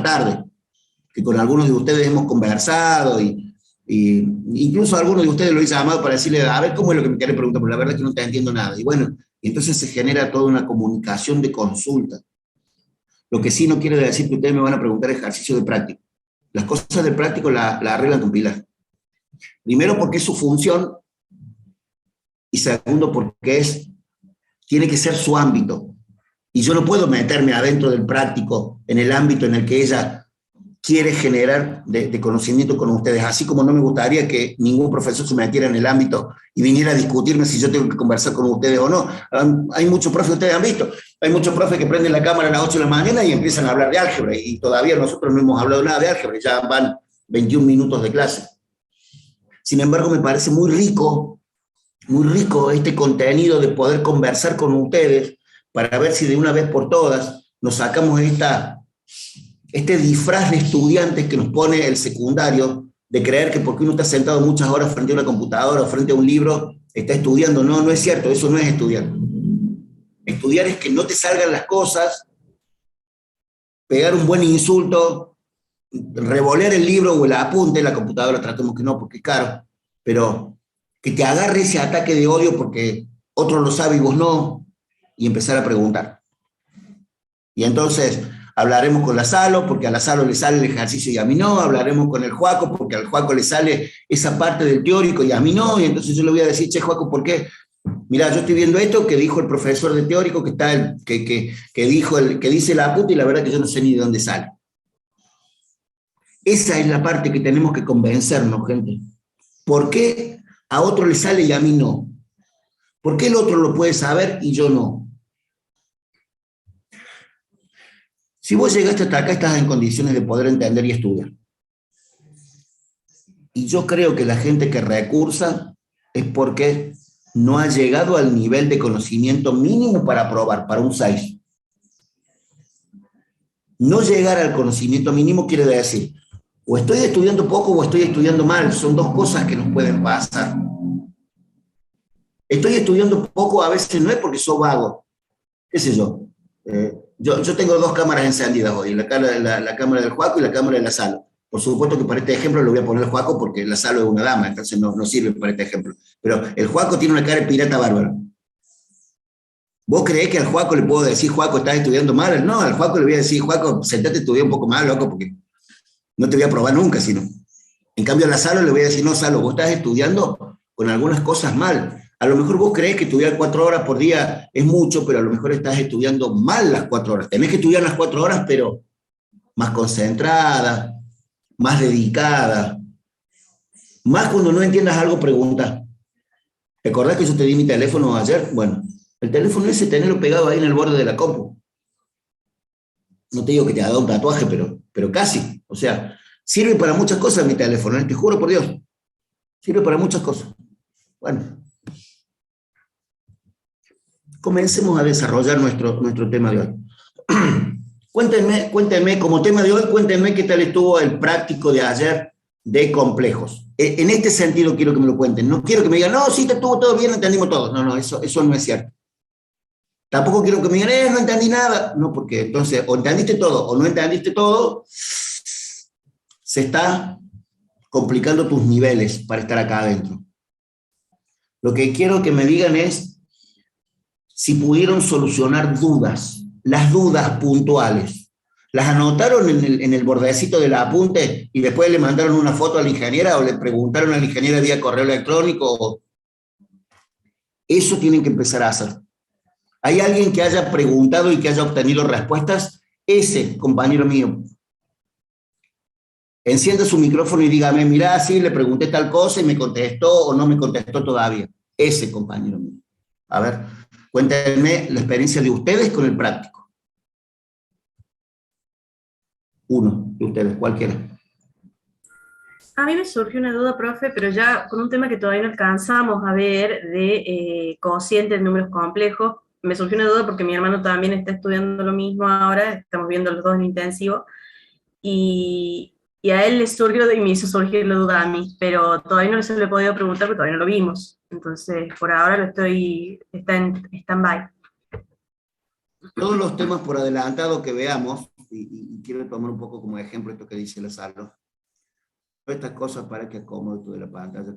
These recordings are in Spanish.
tarde, que con algunos de ustedes hemos conversado y incluso algunos de ustedes lo he llamado para decirle, a ver, ¿cómo es lo que me quiere preguntar? Porque la verdad es que no te entiendo nada. Y bueno, entonces se genera toda una comunicación de consulta. Lo que sí no quiere decir que ustedes me van a preguntar ejercicio de práctico. Las cosas de práctico la arreglan con Pilar. Primero porque es su función, y segundo porque tiene que ser su ámbito. Y yo no puedo meterme adentro del práctico, en el ámbito en el que ella quiere generar de conocimiento con ustedes, así como no me gustaría que ningún profesor se metiera en el ámbito y viniera a discutirme si yo tengo que conversar con ustedes o no. Hay muchos profes, ustedes han visto, hay muchos profes que prenden la cámara a las 8 de la mañana y empiezan a hablar de álgebra, y todavía nosotros no hemos hablado nada de álgebra, ya van 21 minutos de clase. Sin embargo, me parece muy rico este contenido de poder conversar con ustedes para ver si de una vez por todas nos sacamos este disfraz de estudiantes que nos pone el secundario, de creer que porque uno está sentado muchas horas frente a una computadora o frente a un libro, está estudiando. No, no es cierto, eso no es estudiar. Estudiar es que no te salgan las cosas, pegar un buen insulto, revolear el libro o el apunte, la computadora tratemos que no, porque es caro, pero que te agarre ese ataque de odio porque otro lo sabe y vos no, y empezar a preguntar. Y entonces hablaremos con la Salo, porque a la Salo le sale el ejercicio y a mí no. Hablaremos con el Joaco, porque al Joaco le sale esa parte del teórico y a mí no. Y entonces yo le voy a decir, che, Joaco, ¿por qué? Mirá, yo estoy viendo esto que dijo el profesor de teórico, que dice la puta, y la verdad que yo no sé ni de dónde sale. Esa es la parte que tenemos que convencernos, gente. ¿Por qué a otro le sale y a mí no? ¿Por qué el otro lo puede saber y yo no? Si vos llegaste hasta acá, estás en condiciones de poder entender y estudiar. Y yo creo que la gente que recursa es porque no ha llegado al nivel de conocimiento mínimo para aprobar, para un 6. No llegar al conocimiento mínimo quiere decir, o estoy estudiando poco o estoy estudiando mal. Son dos cosas que nos pueden pasar. Estoy estudiando poco a veces no es porque soy vago, qué sé yo. Yo tengo dos cámaras encendidas hoy, la cámara del Joaco y la cámara de la Salo. Por supuesto que para este ejemplo lo voy a poner el Joaco porque la Salo es una dama, entonces no sirve para este ejemplo. Pero el Joaco tiene una cara de pirata bárbara. ¿Vos creés que al Joaco le puedo decir, Joaco, estás estudiando mal? No, al Joaco le voy a decir, Joaco, sentate a estudiar un poco más, loco, porque no te voy a probar nunca, sino. En cambio a la Salo le voy a decir, no, Salo, vos estás estudiando con algunas cosas mal. A lo mejor vos creés que estudiar 4 horas por día es mucho, pero a lo mejor estás estudiando mal las 4 horas. Tenés que estudiar las 4 horas, pero más concentrada, más dedicada. Más cuando no entiendas algo, pregunta. ¿Te acordás que yo te di mi teléfono ayer? Bueno, el teléfono ese tenerlo pegado ahí en el borde de la compu. No te digo que te haga un tatuaje, pero casi. O sea, sirve para muchas cosas mi teléfono, te juro por Dios. Sirve para muchas cosas. Bueno. Comencemos a desarrollar nuestro tema de hoy. Cuéntenme, como tema de hoy, cuéntenme qué tal estuvo el práctico de ayer de complejos. En este sentido quiero que me lo cuenten. No quiero que me digan, no, sí, estuvo todo bien, entendimos todo. No, eso no es cierto. Tampoco quiero que me digan, no entendí nada. No, porque entonces, o entendiste todo o no entendiste todo, se está complicando tus niveles para estar acá adentro. Lo que quiero que me digan es si pudieron solucionar dudas, las dudas puntuales. ¿Las anotaron en el bordecito del apunte y después le mandaron una foto a la ingeniera o le preguntaron a la ingeniera vía correo electrónico? Eso tienen que empezar a hacer. ¿Hay alguien que haya preguntado y que haya obtenido respuestas? Ese compañero mío. Encienda su micrófono y dígame, mirá, sí, le pregunté tal cosa y me contestó o no me contestó todavía. Ese compañero mío. A ver, cuéntenme la experiencia de ustedes con el práctico. Uno de ustedes, cualquiera. A mí me surgió una duda, profe, pero ya con un tema que todavía no alcanzamos a ver de cocientes de números complejos. Me surgió una duda porque mi hermano también está estudiando lo mismo ahora, estamos viendo los dos en intensivo, y a él le surgió y me hizo surgir la duda a mí, pero todavía no se le he podido preguntar porque todavía no lo vimos. Entonces, por ahora está en stand-by. Todos los temas por adelantado que veamos, y quiero tomar un poco como ejemplo esto que dice la Salo. Estas cosas para que acomode tú de la pantalla.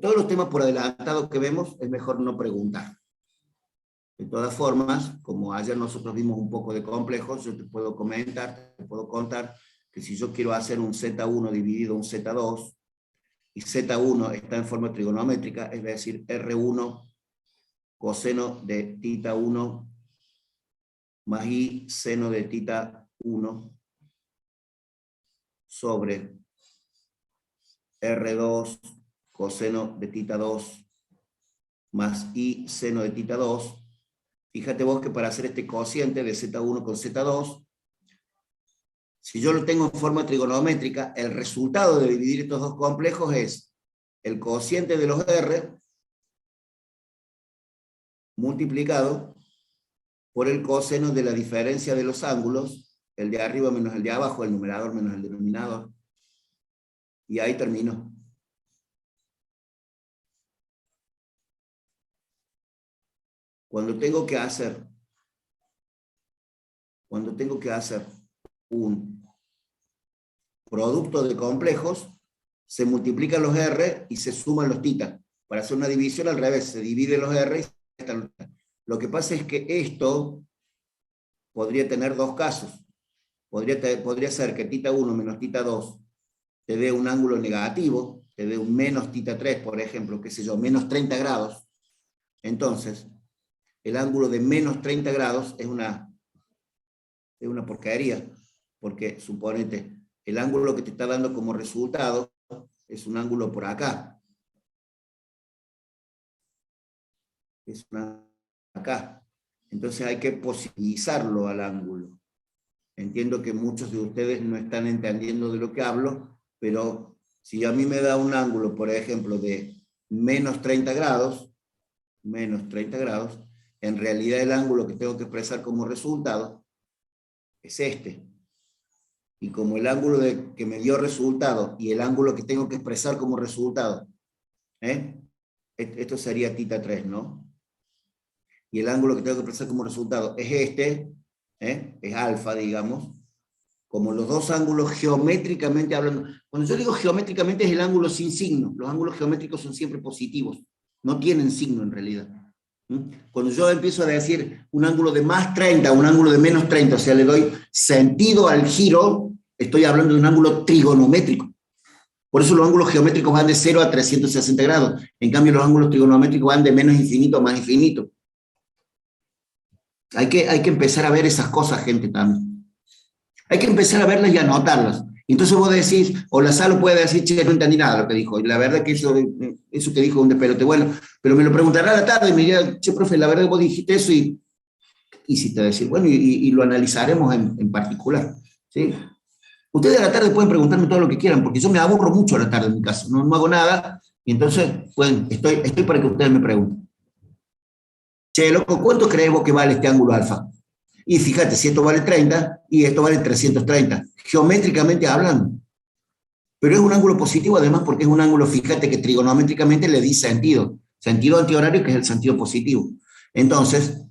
Todos los temas por adelantado que vemos es mejor no preguntar. De todas formas, como ayer nosotros vimos un poco de complejos, yo te puedo comentar, te puedo contar que si yo quiero hacer un Z1 dividido un Z2, y Z1 está en forma trigonométrica, es decir, R1 coseno de tita 1 más I seno de tita 1 sobre R2 coseno de tita 2 más I seno de tita 2. Fíjate vos que para hacer este cociente de Z1 con Z2, si yo lo tengo en forma trigonométrica, el resultado de dividir estos dos complejos es el cociente de los R multiplicado por el coseno de la diferencia de los ángulos, el de arriba menos el de abajo, el numerador menos el denominador. Y ahí termino. Cuando tengo que hacer un producto de complejos, se multiplican los R y se suman los tita. Para hacer una división al revés, se divide los R y se restan los tita. Lo que pasa es que esto podría tener dos casos. Podría ser que tita 1 menos tita 2 te dé un ángulo negativo, te dé un menos tita 3, por ejemplo, qué sé yo, menos 30 grados. Entonces, el ángulo de menos 30 grados es una porquería, porque suponete, el ángulo que te está dando como resultado es un ángulo por acá. Es una acá. Entonces hay que posibilizarlo al ángulo. Entiendo que muchos de ustedes no están entendiendo de lo que hablo, pero si a mí me da un ángulo, por ejemplo, de menos 30 grados, en realidad el ángulo que tengo que expresar como resultado es este. Y como el ángulo que me dio resultado y el ángulo que tengo que expresar como resultado, esto sería tita 3, ¿no? Y el ángulo que tengo que expresar como resultado es este, es alfa, digamos. Como los dos ángulos geométricamente hablando, cuando yo digo geométricamente es el ángulo sin signo, los ángulos geométricos son siempre positivos, no tienen signo en realidad. Cuando yo empiezo a decir un ángulo de más 30, un ángulo de menos 30, o sea, le doy sentido al giro, estoy hablando de un ángulo trigonométrico. Por eso los ángulos geométricos van de 0 a 360 grados, en cambio los ángulos trigonométricos van de menos infinito a más infinito. Hay que empezar a ver esas cosas, gente, también. Hay que empezar a verlas y anotarlas. Entonces vos decís, o la Salo puede decir, che, no entendí nada de lo que dijo. Y la verdad que eso que dijo es un despelote. Bueno, pero me lo preguntará a la tarde y me dirá, che, profe, la verdad que vos dijiste eso y si te decís, bueno, y lo analizaremos en particular. ¿Sí? Ustedes a la tarde pueden preguntarme todo lo que quieran, porque yo me aburro mucho a la tarde en mi caso. No hago nada, y entonces, bueno, estoy para que ustedes me pregunten. Che, loco, ¿cuánto crees vos que vale este ángulo alfa? Y fíjate, si esto vale 30 y esto vale 330, geométricamente hablando. Pero es un ángulo positivo además porque es un ángulo, fíjate que trigonométricamente le di sentido antihorario que es el sentido positivo. Entonces,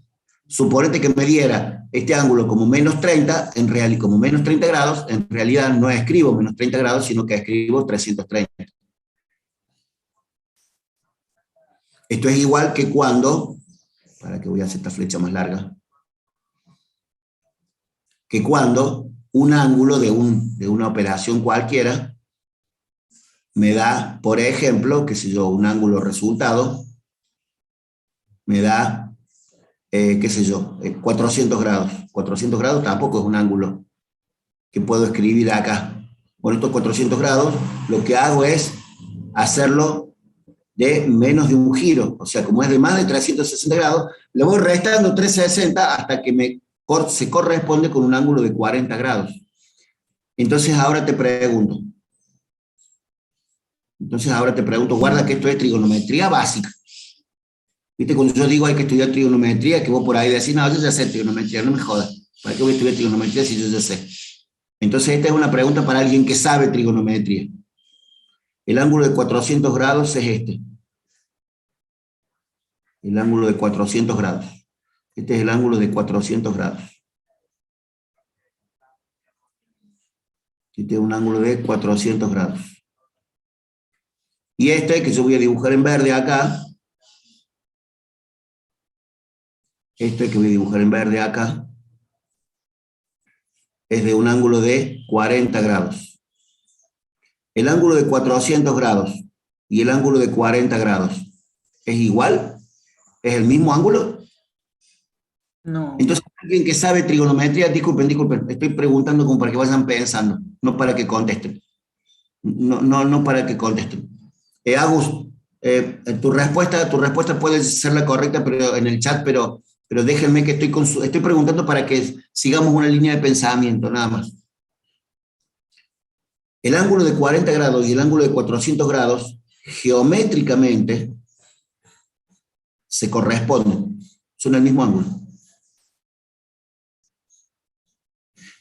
suponete que me diera este ángulo como menos 30, como menos 30 grados, en realidad no escribo menos 30 grados, sino que escribo 330. Esto es igual que cuando, para que voy a hacer esta flecha más larga, que cuando un ángulo de una operación cualquiera me da, por ejemplo, qué sé yo, un ángulo resultado, me da, qué sé yo, 400 grados. 400 grados tampoco es un ángulo que puedo escribir acá. Bueno, estos 400 grados, lo que hago es hacerlo de menos de un giro. O sea, como es de más de 360 grados, le voy restando 360 hasta que se corresponde con un ángulo de 40 grados. Entonces ahora te pregunto, guarda que esto es trigonometría básica. ¿Viste? Cuando yo digo hay que estudiar trigonometría, que vos por ahí decís, no, yo ya sé trigonometría, no me jodas. ¿Para qué voy a estudiar trigonometría si yo ya sé? Entonces esta es una pregunta para alguien que sabe trigonometría. El ángulo de 400 grados es este. El ángulo de 400 grados. Este es el ángulo de 400 grados. y tiene un ángulo de 400 grados. Y este, que yo voy a dibujar en verde acá, este que voy a dibujar en verde acá, es de un ángulo de 40 grados. El ángulo de 400 grados y el ángulo de 40 grados, ¿es igual? ¿Es el mismo ángulo? No. Entonces, alguien que sabe trigonometría, disculpen, estoy preguntando como para que vayan pensando, no para que contesten. No para que contesten. Agus, tu respuesta puede ser la correcta pero en el chat, pero déjenme que estoy preguntando para que sigamos una línea de pensamiento, nada más. El ángulo de 40 grados y el ángulo de 400 grados, geométricamente, se corresponden. Son el mismo ángulo.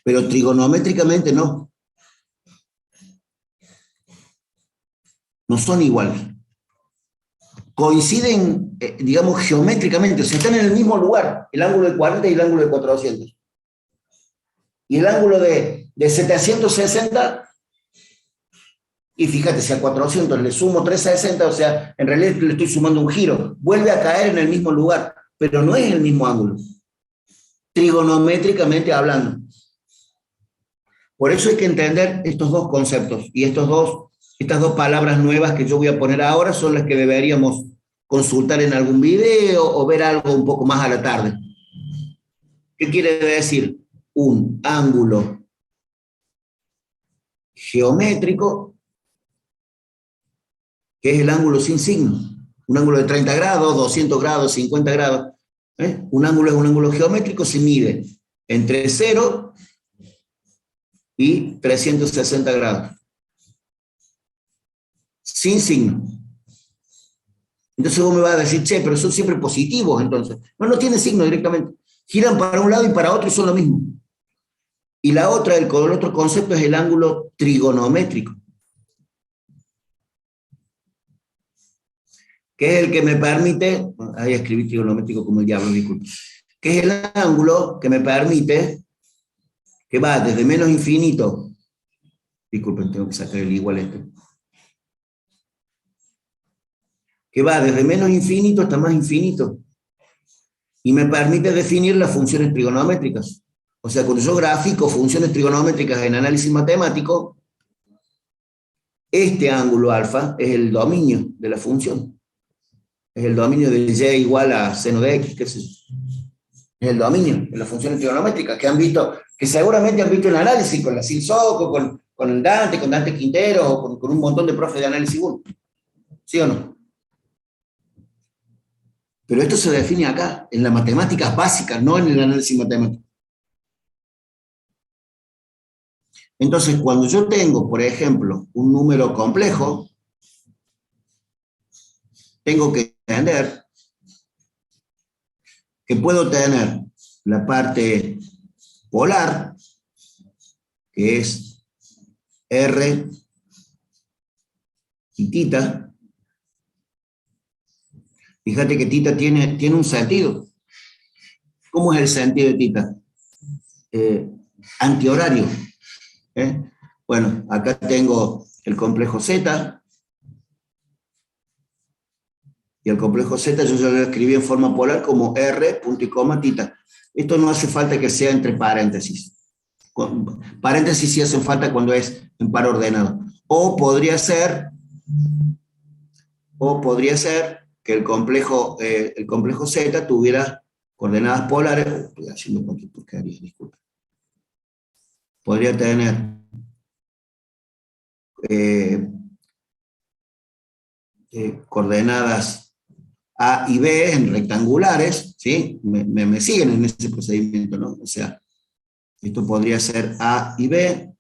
Pero trigonométricamente no. No son iguales. Coinciden, digamos, geométricamente, o sea, están en el mismo lugar, el ángulo de 40 y el ángulo de 400. Y el ángulo de 760, y fíjate, si a 400 le sumo 360, o sea, en realidad le estoy sumando un giro, vuelve a caer en el mismo lugar, pero no es el mismo ángulo, trigonométricamente hablando. Por eso hay que entender estos dos conceptos, y estas dos palabras nuevas que yo voy a poner ahora son las que deberíamos consultar en algún video o ver algo un poco más a la tarde. ¿Qué quiere decir? Un ángulo geométrico, que es el ángulo sin signo. Un ángulo de 30 grados, 200 grados, 50 grados. Un ángulo es un ángulo geométrico, se mide entre 0 y 360 grados. Sin signo. Entonces vos me vas a decir, che, pero son siempre positivos, entonces. No tiene signo directamente. Giran para un lado y para otro y son lo mismo. Y el otro concepto es el ángulo trigonométrico, que es el que me permite, ahí escribí trigonométrico como el diablo, disculpe, que es el ángulo que me permite, que va desde menos infinito, disculpen, tengo que sacar el igual este, que va desde menos infinito hasta más infinito, y me permite definir las funciones trigonométricas. O sea, cuando yo grafico funciones trigonométricas en análisis matemático, este ángulo alfa es el dominio de la función. Es el dominio de y igual a seno de x, qué sé yo. Es el dominio de las funciones trigonométricas que han visto, que seguramente han visto en análisis con la Silsoco, con el Dante, con Dante Quintero, o con un montón de profes de análisis 1. ¿Sí o no? Pero esto se define acá, en las matemáticas básicas, no en el análisis matemático. Entonces, cuando yo tengo, por ejemplo, un número complejo, tengo que entender que puedo tener la parte polar, que es R y tita. Fíjate que tita tiene un sentido. ¿Cómo es el sentido de tita? Antihorario. Bueno, acá tengo el complejo Z, y el complejo Z yo ya lo escribí en forma polar como R, punto y coma, tita. Esto no hace falta que sea entre paréntesis. Paréntesis sí hacen falta cuando es en par ordenado. O podría ser que el complejo Z tuviera coordenadas polares. Estoy haciendo cualquier porquería, disculpa. Podría tener coordenadas A y B en rectangulares, ¿sí? Me siguen en ese procedimiento, ¿no? O sea, esto podría ser A y B.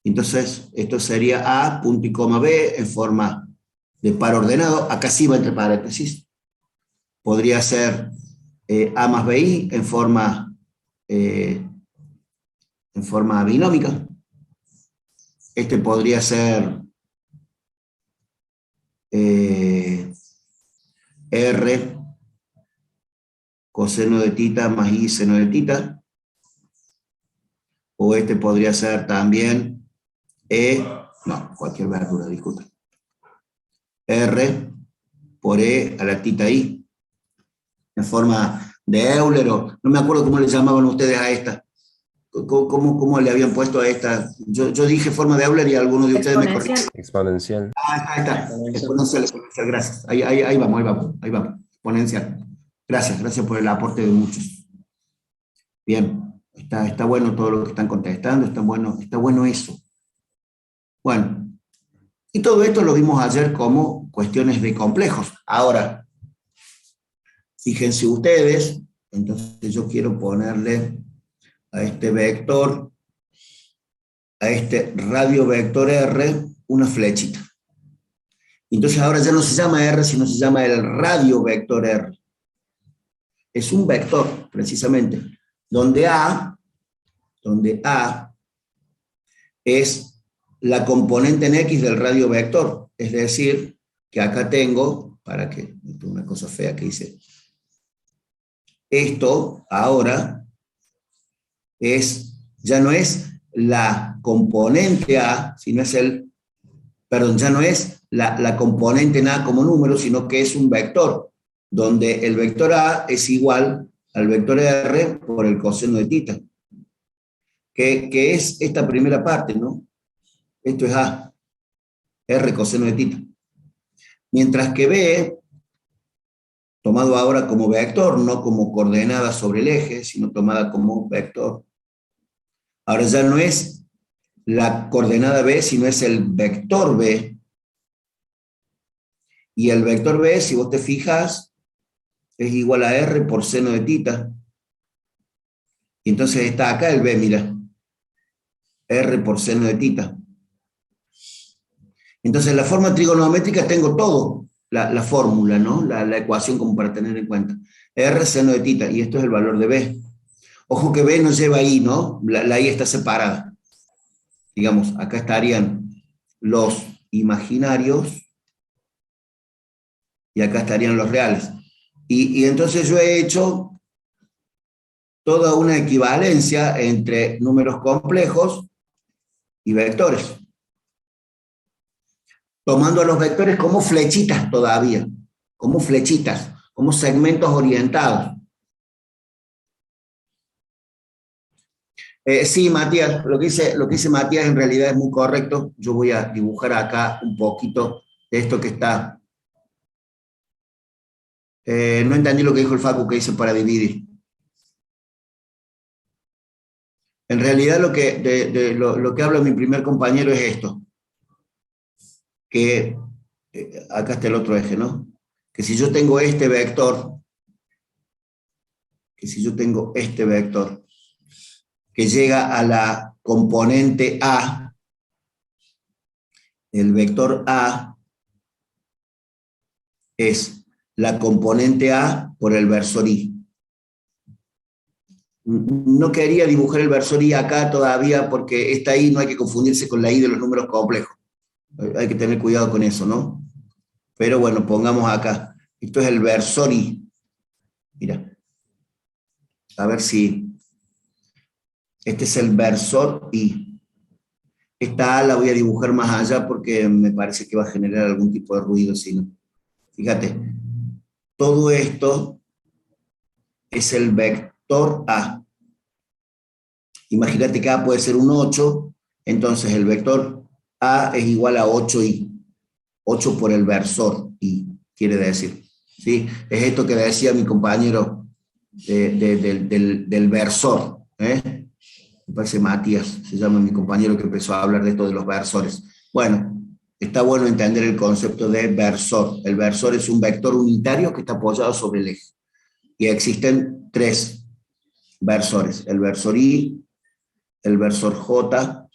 Entonces, esto sería A, punto y coma B, en forma de par ordenado. Acá sí va entre paréntesis. Podría ser A más BI en forma binómica. Este podría ser R coseno de tita más I seno de tita, o o este podría ser también no, cualquier verdura, disculpa. R por E a la tita I, en forma de Euler, o no me acuerdo cómo le llamaban ustedes a esta. ¿Cómo le habían puesto a esta? Yo dije forma de Euler y algunos de ustedes me corrigieron. Exponencial. Ahí está. Exponencial, gracias. Ahí vamos. Exponencial. Gracias por el aporte de muchos. Bien, está bueno todo lo que están contestando, está bueno eso. Bueno, y todo esto lo vimos ayer como cuestiones de complejos. Ahora, fíjense ustedes, entonces yo quiero ponerle a este vector, a este radio vector R, una flechita. Entonces ahora ya no se llama R, sino se llama el radio vector R. Es un vector, precisamente, donde A es la componente en X del radio vector. Es decir, que acá tengo, para que, una cosa fea que hice, esto ahora ya no es la componente A, sino es ya no es la componente en A como número, sino que es un vector, donde el vector A es igual al vector R por el coseno de tita, que es esta primera parte, ¿no? Esto es A, R coseno de tita. Mientras que B, tomado ahora como vector, no como coordenada sobre el eje, sino tomada como vector, ahora ya no es la coordenada B, sino es el vector B. Y el vector B, si vos te fijas, es igual a R por seno de tita. Y entonces está acá el B, mira. R por seno de tita. Entonces en la forma trigonométrica tengo todo, la fórmula, ¿no? La ecuación como para tener en cuenta. R seno de tita, y esto es el valor de B. Ojo que B no lleva I, ¿no? La I está separada. Digamos, acá estarían los imaginarios y acá estarían los reales. Y entonces yo he hecho toda una equivalencia entre números complejos y vectores, tomando a los vectores como flechitas todavía, como flechitas, como segmentos orientados. Sí, Matías, lo que dice Matías en realidad es muy correcto. Yo voy a dibujar acá un poquito de esto que está. No entendí lo que dijo el Facu, que dice para dividir. En realidad lo que habla mi primer compañero es esto. Que acá está el otro eje, ¿no? Que si yo tengo este vector, que llega a la componente A, el vector A es la componente A por el versor I. No quería dibujar el versor I acá todavía porque esta I no hay que confundirse con la I de los números complejos. Hay que tener cuidado con eso, ¿no? Pero bueno, pongamos acá. Esto es el versor I. Mira. A ver si... Este es el versor I. Esta A la voy a dibujar más allá porque me parece que va a generar algún tipo de ruido, si no. Fíjate, todo esto es el vector A. Imagínate que A puede ser un 8, entonces el vector A es igual a 8i. 8 por el versor I, quiere decir. ¿Sí? Es esto que decía mi compañero del versor. Me parece Matías, se llama mi compañero que empezó a hablar de esto de los versores. Bueno, está bueno entender el concepto de versor. El versor es un vector unitario que está apoyado sobre el eje. Y existen 3 versores. El versor I, el versor J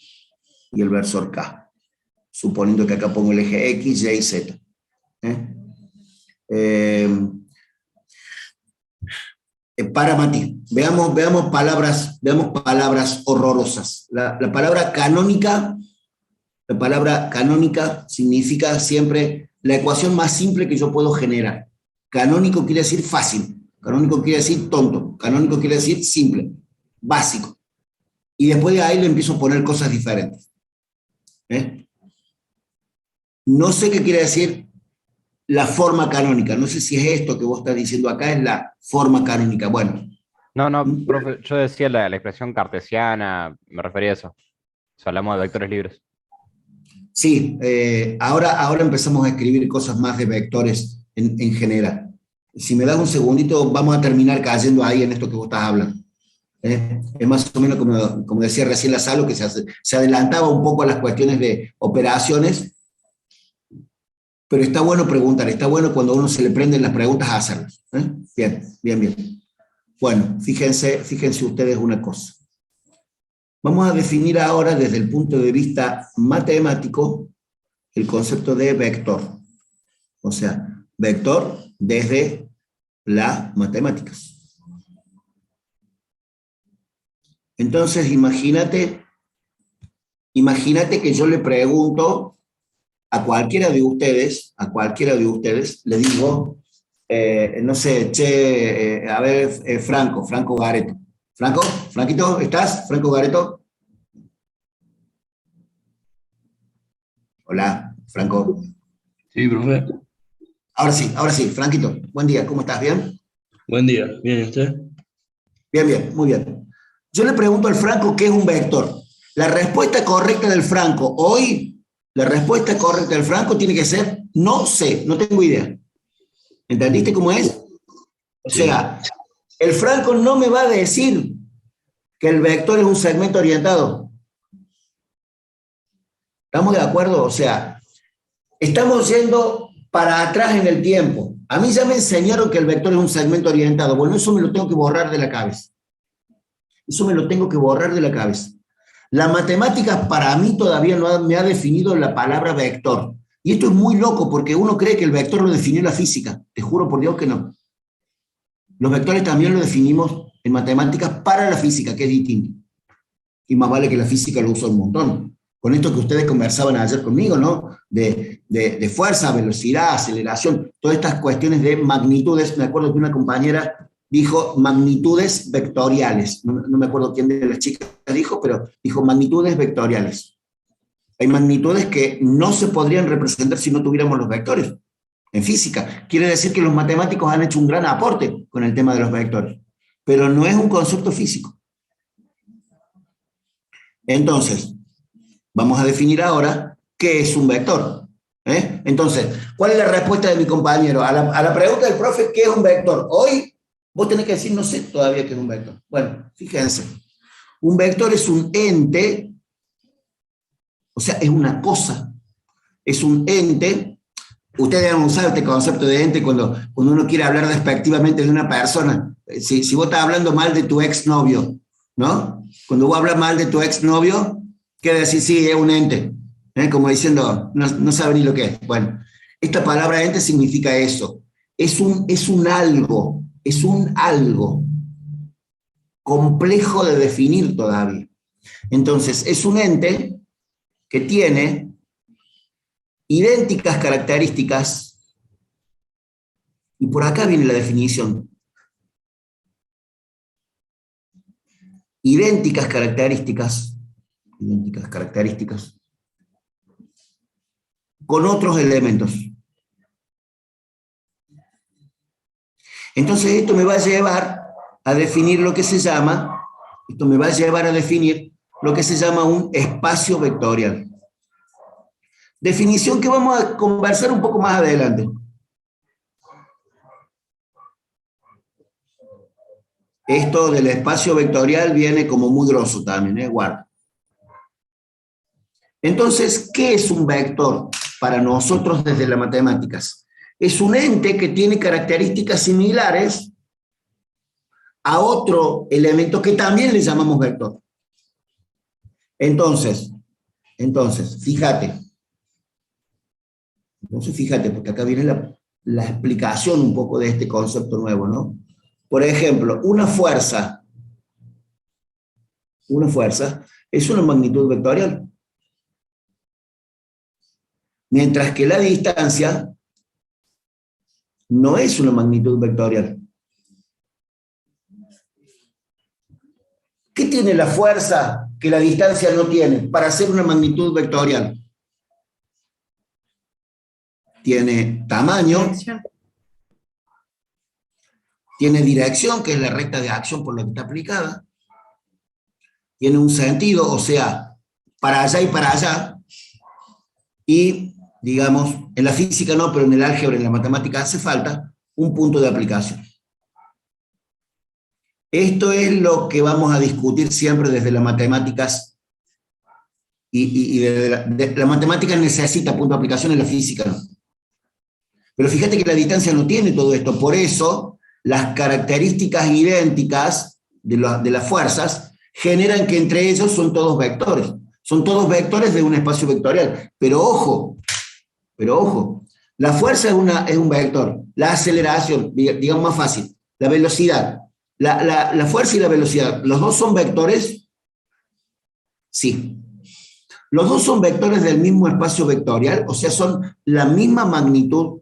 y el versor K. Suponiendo que acá pongo el eje X, Y y Z. Para Mati, veamos palabras horrorosas. La palabra canónica significa siempre la ecuación más simple que yo puedo generar. Canónico quiere decir fácil, canónico quiere decir tonto, canónico quiere decir simple, básico. y después de ahí le empiezo a poner cosas diferentes. ¿Eh? No sé qué quiere decir la forma canónica, no sé si es esto que vos estás diciendo acá, es la forma canónica. Bueno, No, no, profe, yo decía la expresión cartesiana, me refería a eso. Si hablamos de vectores libres. sí, ahora empezamos a escribir cosas más de vectores en general. Si me das un segundito, vamos a terminar cayendo ahí en esto que vos estás hablando. Es más o menos como decía recién la Salo, que se adelantaba un poco a las cuestiones de operaciones, pero está bueno preguntar, está bueno cuando a uno se le prenden las preguntas a hacerlas. Bien, bien, bien. Bueno, fíjense ustedes una cosa. Vamos a definir ahora desde el punto de vista matemático el concepto de vector. O sea, vector desde las matemáticas. Entonces, imagínate que yo le pregunto a cualquiera de ustedes, le digo, no sé, che, a ver, Franco Gareto. Franquito, ¿estás? Franco Gareto. Hola, Franco. Sí, profe. Ahora sí, Franquito, buen día, ¿cómo estás? ¿Bien? Buen día. ¿Bien y usted? Bien, bien, muy bien. Yo le pregunto al Franco qué es un vector. La respuesta correcta del Franco hoy, tiene que ser no sé, no tengo idea. ¿Entendiste cómo es? O sea, el Franco no me va a decir que el vector es un segmento orientado. ¿Estamos de acuerdo? O sea, estamos yendo para atrás en el tiempo. A mí ya me enseñaron que el vector es un segmento orientado. Bueno, eso me lo tengo que borrar de la cabeza. La matemática para mí todavía no me ha definido la palabra vector. Y esto es muy loco porque uno cree que el vector lo definió la física. Te juro por Dios que no. Los vectores también lo definimos en matemáticas para la física, que es distinto. Y más vale que la física lo usa un montón. Con esto que ustedes conversaban ayer conmigo, ¿no? De fuerza, velocidad, aceleración, todas estas cuestiones de magnitudes. Me acuerdo que una compañera dijo magnitudes vectoriales. No me acuerdo quién de las chicas dijo, pero dijo magnitudes vectoriales. Hay magnitudes que no se podrían representar si no tuviéramos los vectores en física. Quiere decir que los matemáticos han hecho un gran aporte con el tema de los vectores, pero no es un concepto físico. Entonces, vamos a definir ahora qué es un vector. Entonces, ¿cuál es la respuesta de mi compañero? A la pregunta del profe, ¿qué es un vector? Hoy vos tenés que decir, no sé todavía qué es un vector. Bueno, fíjense. Un vector es un ente, o sea, es una cosa. Es un ente. Ustedes han usado este concepto de ente cuando uno quiere hablar despectivamente de una persona. Si vos estás hablando mal de tu exnovio, ¿no? Cuando vos hablas mal de tu exnovio, quiere decir, sí, es un ente. Como diciendo, no sabe ni lo que es. Bueno, esta palabra ente significa eso. Es un algo complejo de definir todavía. Entonces, es un ente que tiene idénticas características, y por acá viene la definición. Idénticas características con otros elementos. Entonces esto me va a llevar a definir lo que se llama, un espacio vectorial. Definición que vamos a conversar un poco más adelante. Esto del espacio vectorial viene como muy grosso también, guarda. Entonces, ¿qué es un vector para nosotros desde las matemáticas? Es un ente que tiene características similares a otro elemento que también le llamamos vector. Entonces, fíjate, porque acá viene la explicación un poco de este concepto nuevo, ¿no? Por ejemplo, una fuerza es una magnitud vectorial. Mientras que la distancia no es una magnitud vectorial. ¿Qué tiene la fuerza que la distancia no tiene para hacer una magnitud vectorial. Tiene tamaño, Dirección. tiene dirección, que es la recta de acción por la que está aplicada, tiene un sentido, o sea, para allá y para allá, y, digamos, en la física no, pero en el álgebra, en la matemática hace falta, un punto de aplicación. Esto es lo que vamos a discutir siempre desde las matemáticas, y desde la matemática necesita punto de aplicación, en la física no. Pero fíjate que la distancia no tiene todo esto, por eso las características idénticas de las fuerzas generan que entre ellos son todos vectores de un espacio vectorial. Pero ojo, la fuerza es un vector, la aceleración, digamos más fácil, la velocidad, la fuerza y la velocidad, ¿los dos son vectores? Sí. ¿Los dos son vectores del mismo espacio vectorial? O sea, ¿son la misma magnitud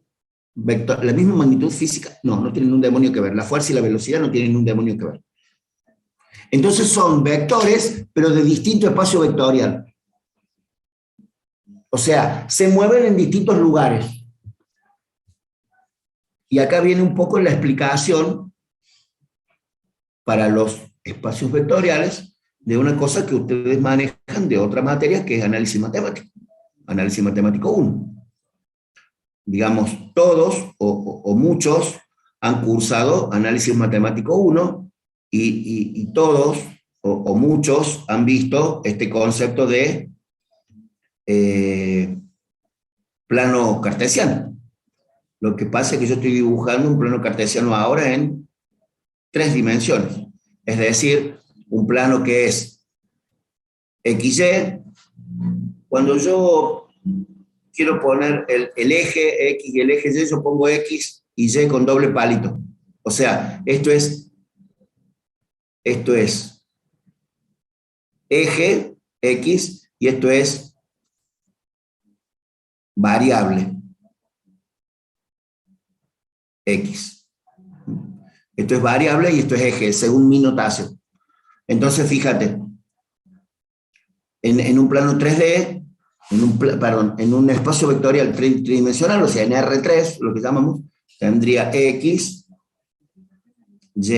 la misma magnitud física? No tienen un demonio que ver. La fuerza y la velocidad no tienen un demonio que ver. Entonces son vectores, pero de distinto espacio vectorial. O sea, se mueven en distintos lugares. Y acá viene un poco la explicación para los espacios vectoriales de una cosa que ustedes manejan de otra materia, que es análisis matemático. Análisis matemático 1. Digamos, todos o muchos han cursado análisis matemático 1 y todos o muchos han visto este concepto de plano cartesiano. Lo que pasa es que yo estoy dibujando un plano cartesiano ahora en 3 dimensiones. Es decir, un plano que es XY. Cuando yo quiero poner el eje X y el eje Y, yo pongo X y Y con doble palito. O sea, esto es eje X y esto es variable X. Esto es variable y esto es eje, según mi notación. Entonces, fíjate, en un plano 3D, en un espacio vectorial tridimensional, o sea, en R3, lo que llamamos, tendría X, Y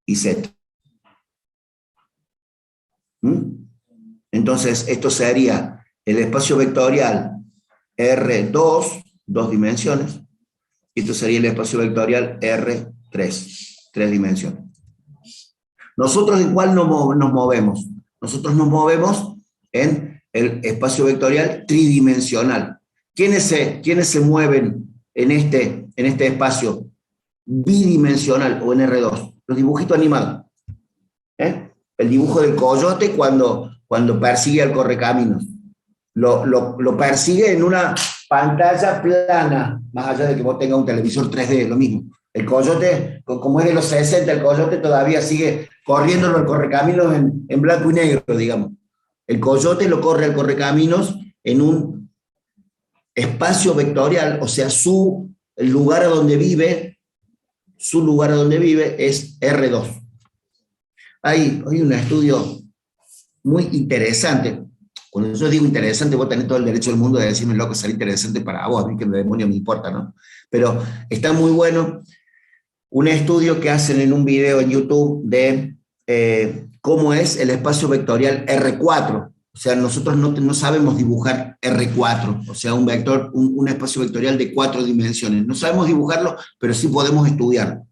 y Z. Entonces, esto sería el espacio vectorial R2, 2 dimensiones, y esto sería el espacio vectorial R3, 3 dimensiones. ¿Nosotros en cuál nos movemos? Nosotros nos movemos en el espacio vectorial tridimensional. ¿Quiénes se mueven en este espacio bidimensional o en R2? Los dibujitos animados. El dibujo del coyote cuando persigue al correcaminos. Lo persigue en una pantalla plana, más allá de que vos tengas un televisor 3D, lo mismo. El coyote, como es de los 60, el coyote todavía sigue corriéndolo al correcaminos en blanco y negro, digamos. El coyote lo corre al correcaminos en un espacio vectorial, o sea, el lugar a donde vive, su lugar a donde vive es R2. Hay un estudio muy interesante. Cuando yo digo interesante, vos tenés todo el derecho del mundo de decirme, loco, será interesante para vos, a mí que el demonio me importa, ¿no? Pero está muy bueno un estudio que hacen en un video en YouTube de cómo es el espacio vectorial R4. O sea, nosotros no sabemos dibujar R4, o sea, un espacio vectorial de 4 dimensiones. No sabemos dibujarlo, pero sí podemos estudiarlo.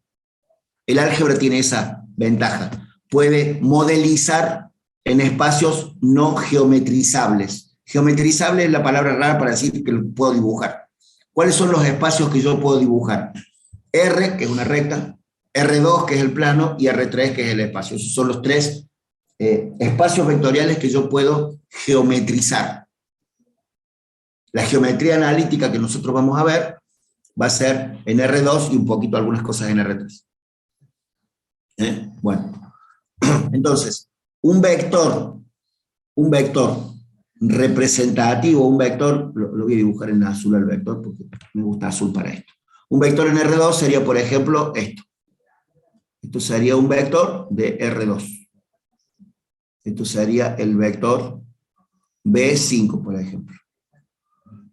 El álgebra tiene esa ventaja. Puede modelizar en espacios no geometrizables. Geometrizable es la palabra rara para decir que lo puedo dibujar. ¿Cuáles son los espacios que yo puedo dibujar? R, que es una recta, R2, que es el plano, y R3, que es el espacio. Esos son los 3 espacios vectoriales que yo puedo geometrizar. La geometría analítica que nosotros vamos a ver va a ser en R2 y un poquito algunas cosas en R3. Bueno, entonces, un vector representativo, un vector, lo voy a dibujar en azul al vector porque me gusta azul para esto. Un vector en R2 sería, por ejemplo, esto. Esto sería un vector de R2. Esto sería el vector B5, por ejemplo.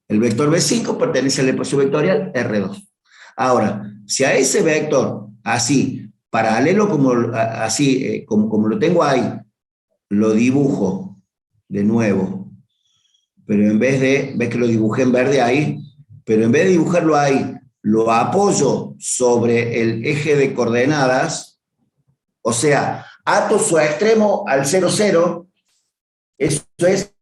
El vector B5 pertenece al espacio vectorial R2. Ahora, si a ese vector, así, paralelo como lo tengo ahí, lo dibujo de nuevo, pero en vez de, ves que lo dibujé en verde ahí, pero en vez de dibujarlo ahí, lo apoyo sobre el eje de coordenadas, o sea, ato su extremo al 0, 0, eso es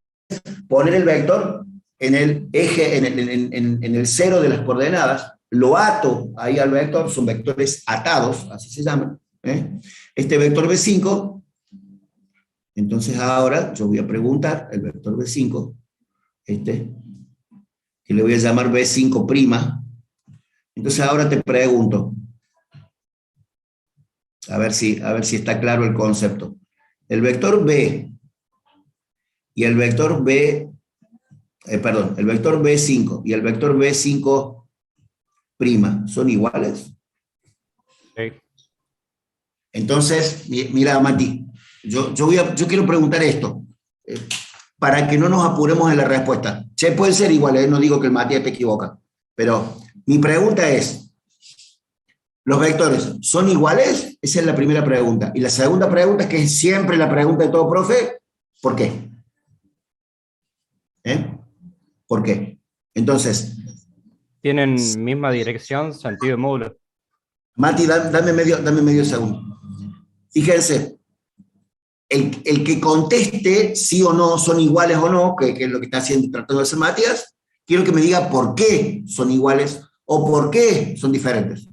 poner el vector en el eje, en el 0 de las coordenadas, lo ato ahí al vector, son vectores atados, así se llaman, ¿eh? Este vector B5, entonces ahora yo voy a preguntar el vector B5, que le voy a llamar B5', entonces ahora te pregunto, a ver si está claro el concepto. El vector B y el vector B, el vector B5 y el vector B5' son iguales. Sí. Entonces, mira, Mati, yo quiero preguntar esto, para que no nos apuremos en la respuesta. Che, pueden ser iguales, no digo que el Matías te equivoca, pero mi pregunta es, ¿los vectores son iguales? Esa es la primera pregunta. Y la segunda pregunta, es que es siempre la pregunta de todo profe, ¿por qué? ¿Por qué? Entonces, Tienen misma dirección, sentido de módulo. Mati, dame medio segundo. Fíjense, el que conteste sí o no, son iguales o no, que es lo que está tratando de hacer Matías, quiero que me diga por qué son iguales o por qué son diferentes.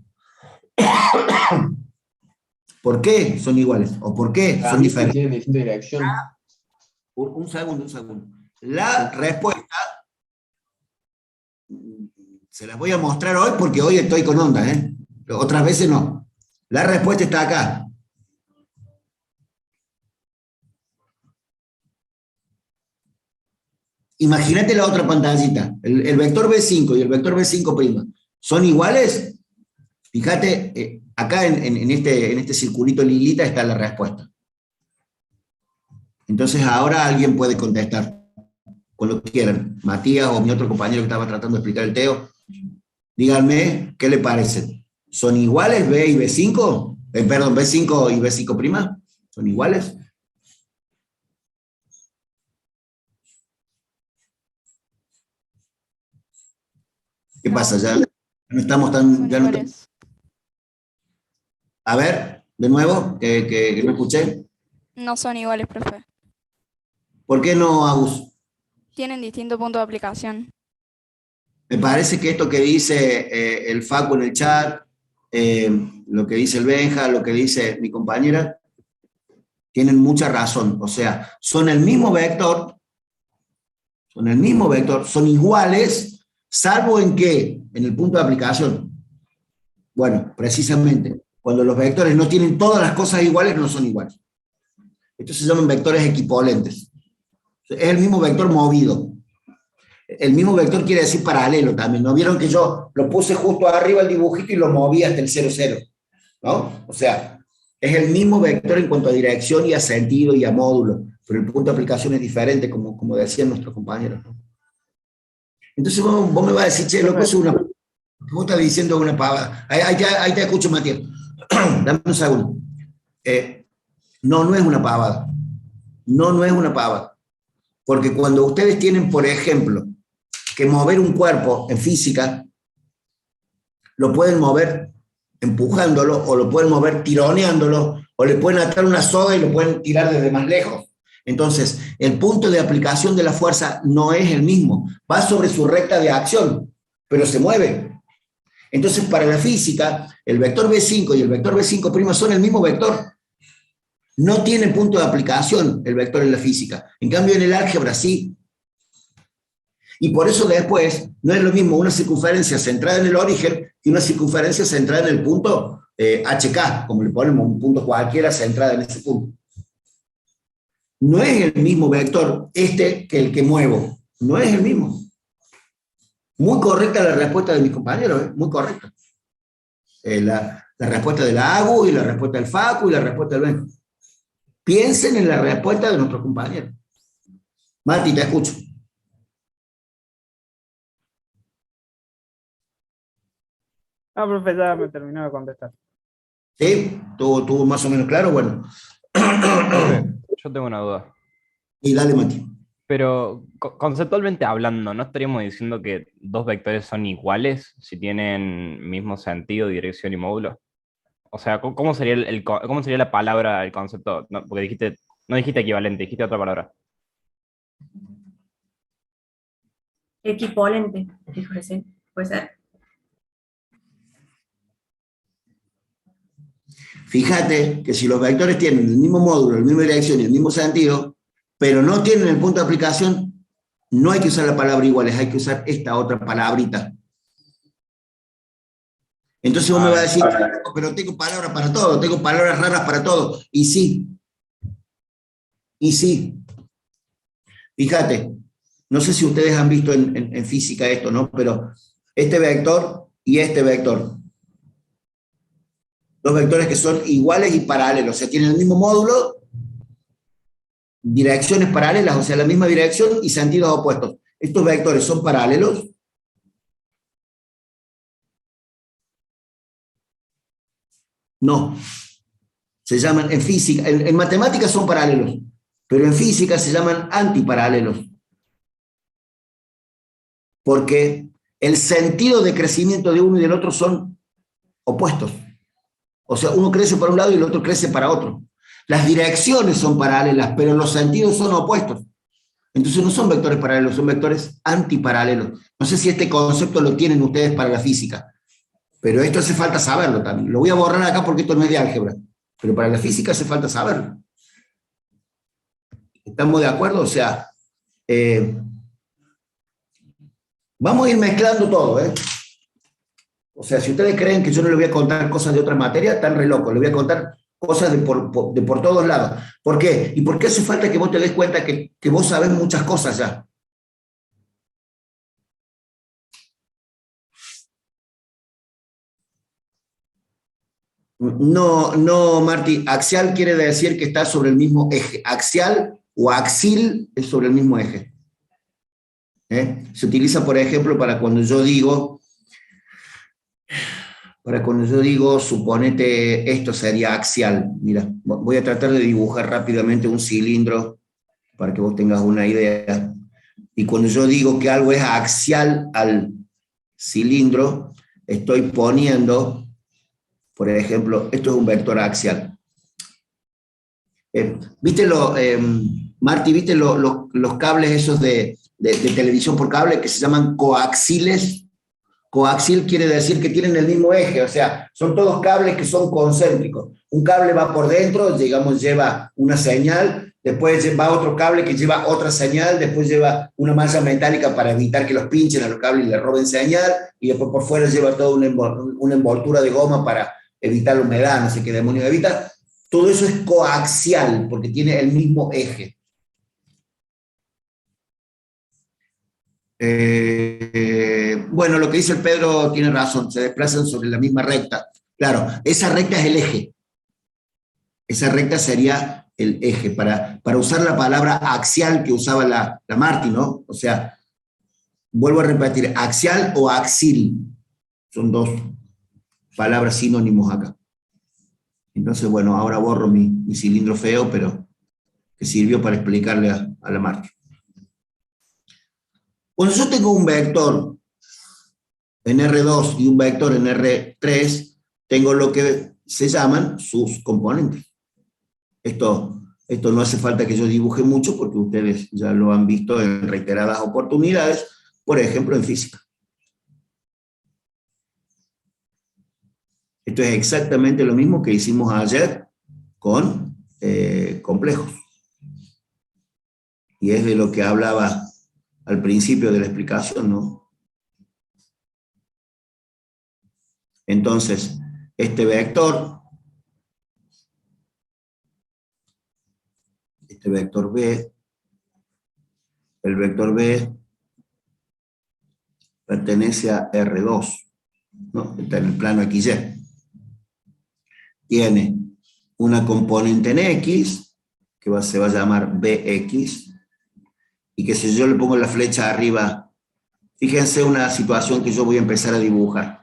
¿Por qué son iguales o por qué son diferentes? Tienen distinta dirección. Un segundo. La respuesta se las voy a mostrar hoy porque hoy estoy con onda, otras veces no. La respuesta está acá. Imagínate la otra pantallita. El vector B5 y el vector B5', ¿son iguales? Fíjate, acá en este circulito lilita está la respuesta. Entonces ahora alguien puede contestar cuando quieran. Matías o mi otro compañero que estaba tratando de explicar el Teo. Díganme, ¿qué le parece? ¿Son iguales B y B5? Perdón, B5 y B5'. ¿Son iguales? ¿Qué pasa? Ya no estamos tan... Ya no estamos... A ver, de nuevo, que no escuché. No son iguales, profe. ¿Por qué no, Agus? Tienen distinto punto de aplicación. Me parece que esto que dice el Facu en el chat, lo que dice el Benja, lo que dice mi compañera, tienen mucha razón. O sea, son el mismo vector, son iguales, salvo en qué, en el punto de aplicación. Bueno, precisamente, cuando los vectores no tienen todas las cosas iguales, no son iguales. Estos se llaman vectores equipolentes. Es el mismo vector movido. El mismo vector quiere decir paralelo también. ¿No vieron que yo lo puse justo arriba el dibujito y lo moví hasta el 0, 0? ¿No? O sea, es el mismo vector en cuanto a dirección y a sentido y a módulo, pero el punto de aplicación es diferente, como decían nuestros compañeros, ¿no? Entonces vos me vas a decir, che, loco, es una... Vos estás diciendo una pavada. Ahí te escucho, Matías. Dame un segundo. No es una pavada. No es una pavada. Porque cuando ustedes tienen, por ejemplo, que mover un cuerpo en física, lo pueden mover empujándolo, o lo pueden mover tironeándolo, o le pueden atar una soga y lo pueden tirar desde más lejos. Entonces, el punto de aplicación de la fuerza no es el mismo. Va sobre su recta de acción, pero se mueve. Entonces, para la física, el vector B5 y el vector B5' son el mismo vector. No tiene punto de aplicación el vector en la física. En cambio, en el álgebra sí. Y por eso después no es lo mismo una circunferencia centrada en el origen que una circunferencia centrada en el punto HK, como le ponemos un punto cualquiera centrada en ese punto. No es el mismo vector que el que muevo. No es el mismo. Muy correcta la respuesta de mis compañeros, muy correcta. La respuesta de la Agu y la respuesta del Facu y la respuesta del Ben. Piensen en la respuesta de nuestros compañeros. Marti, te escucho. Ah, profe, ya me terminó de contestar. ¿Sí? ¿Tuvo más o menos claro? Bueno. Profe, yo tengo una duda. Y dale, Mati. Pero conceptualmente hablando, ¿no estaríamos diciendo que dos vectores son iguales si tienen mismo sentido, dirección y módulo? O sea, ¿cómo sería cómo sería la palabra, el concepto? No, porque no dijiste equivalente, dijiste otra palabra. Equipolente, dijo recién. ¿Puede ser? Fíjate que si los vectores tienen el mismo módulo, la misma dirección y el mismo sentido, pero no tienen el punto de aplicación, no hay que usar la palabra iguales, hay que usar esta otra palabrita. Entonces vos me vas a decir, pero tengo palabras para todo, tengo palabras raras para todo. Y sí. Fíjate, no sé si ustedes han visto en física esto, ¿no? Pero este vector y este vector. Dos vectores que son iguales y paralelos, o sea, tienen el mismo módulo, direcciones paralelas, o sea, la misma dirección y sentidos opuestos. ¿Estos vectores son paralelos? No. Se llaman, en física, en matemáticas son paralelos, pero en física se llaman antiparalelos. Porque el sentido de crecimiento de uno y del otro son opuestos. O sea, uno crece para un lado y el otro crece para otro. Las direcciones son paralelas, pero los sentidos son opuestos. Entonces no son vectores paralelos, son vectores antiparalelos. No sé si este concepto lo tienen ustedes para la física, pero esto hace falta saberlo también. Lo voy a borrar acá porque esto no es de álgebra, pero para la física hace falta saberlo. ¿Estamos de acuerdo? O sea, vamos a ir mezclando todo, ¿eh? O sea, si ustedes creen que yo no les voy a contar cosas de otra materia, están re locos. Les voy a contar cosas de por todos lados. ¿Por qué? ¿Y por qué hace falta que vos te des cuenta que vos sabés muchas cosas ya? No, Marti, axial quiere decir que está sobre el mismo eje. Axial o axil es sobre el mismo eje. Se utiliza, por ejemplo, para cuando yo digo, suponete, esto sería axial. Mira, voy a tratar de dibujar rápidamente un cilindro para que vos tengas una idea. Y cuando yo digo que algo es axial al cilindro, estoy poniendo, por ejemplo, esto es un vector axial. ¿Viste Marti, viste los cables esos de televisión por cable que se llaman coaxiles? Coaxil quiere decir que tienen el mismo eje, o sea, son todos cables que son concéntricos. Un cable va por dentro, digamos, lleva una señal, después va otro cable que lleva otra señal, después lleva una malla metálica para evitar que los pinchen a los cables y le roben señal, y después por fuera lleva toda una envoltura de goma para evitar la humedad, no sé qué demonios evita. Todo eso es coaxial, porque tiene el mismo eje. Bueno, lo que dice el Pedro tiene razón, se desplazan sobre la misma recta. Claro, esa recta es el eje. Esa recta sería el eje, para usar la palabra axial que usaba la Marti, ¿no? O sea, vuelvo a repetir, axial o axil, son dos palabras sinónimos acá. Entonces, bueno, ahora borro mi cilindro feo, pero que sirvió para explicarle a la Marti. Cuando yo tengo un vector en R2 y un vector en R3, tengo lo que se llaman sus componentes. Esto no hace falta que yo dibuje mucho porque ustedes ya lo han visto en reiteradas oportunidades, por ejemplo en física. Esto es exactamente lo mismo que hicimos ayer con complejos. Y es de lo que hablaba al principio de la explicación, ¿no? Entonces, este vector B, el vector B pertenece a R2, ¿no? Está en el plano XY. Tiene una componente en X se va a llamar BX, y que si yo le pongo la flecha arriba, fíjense una situación que yo voy a empezar a dibujar.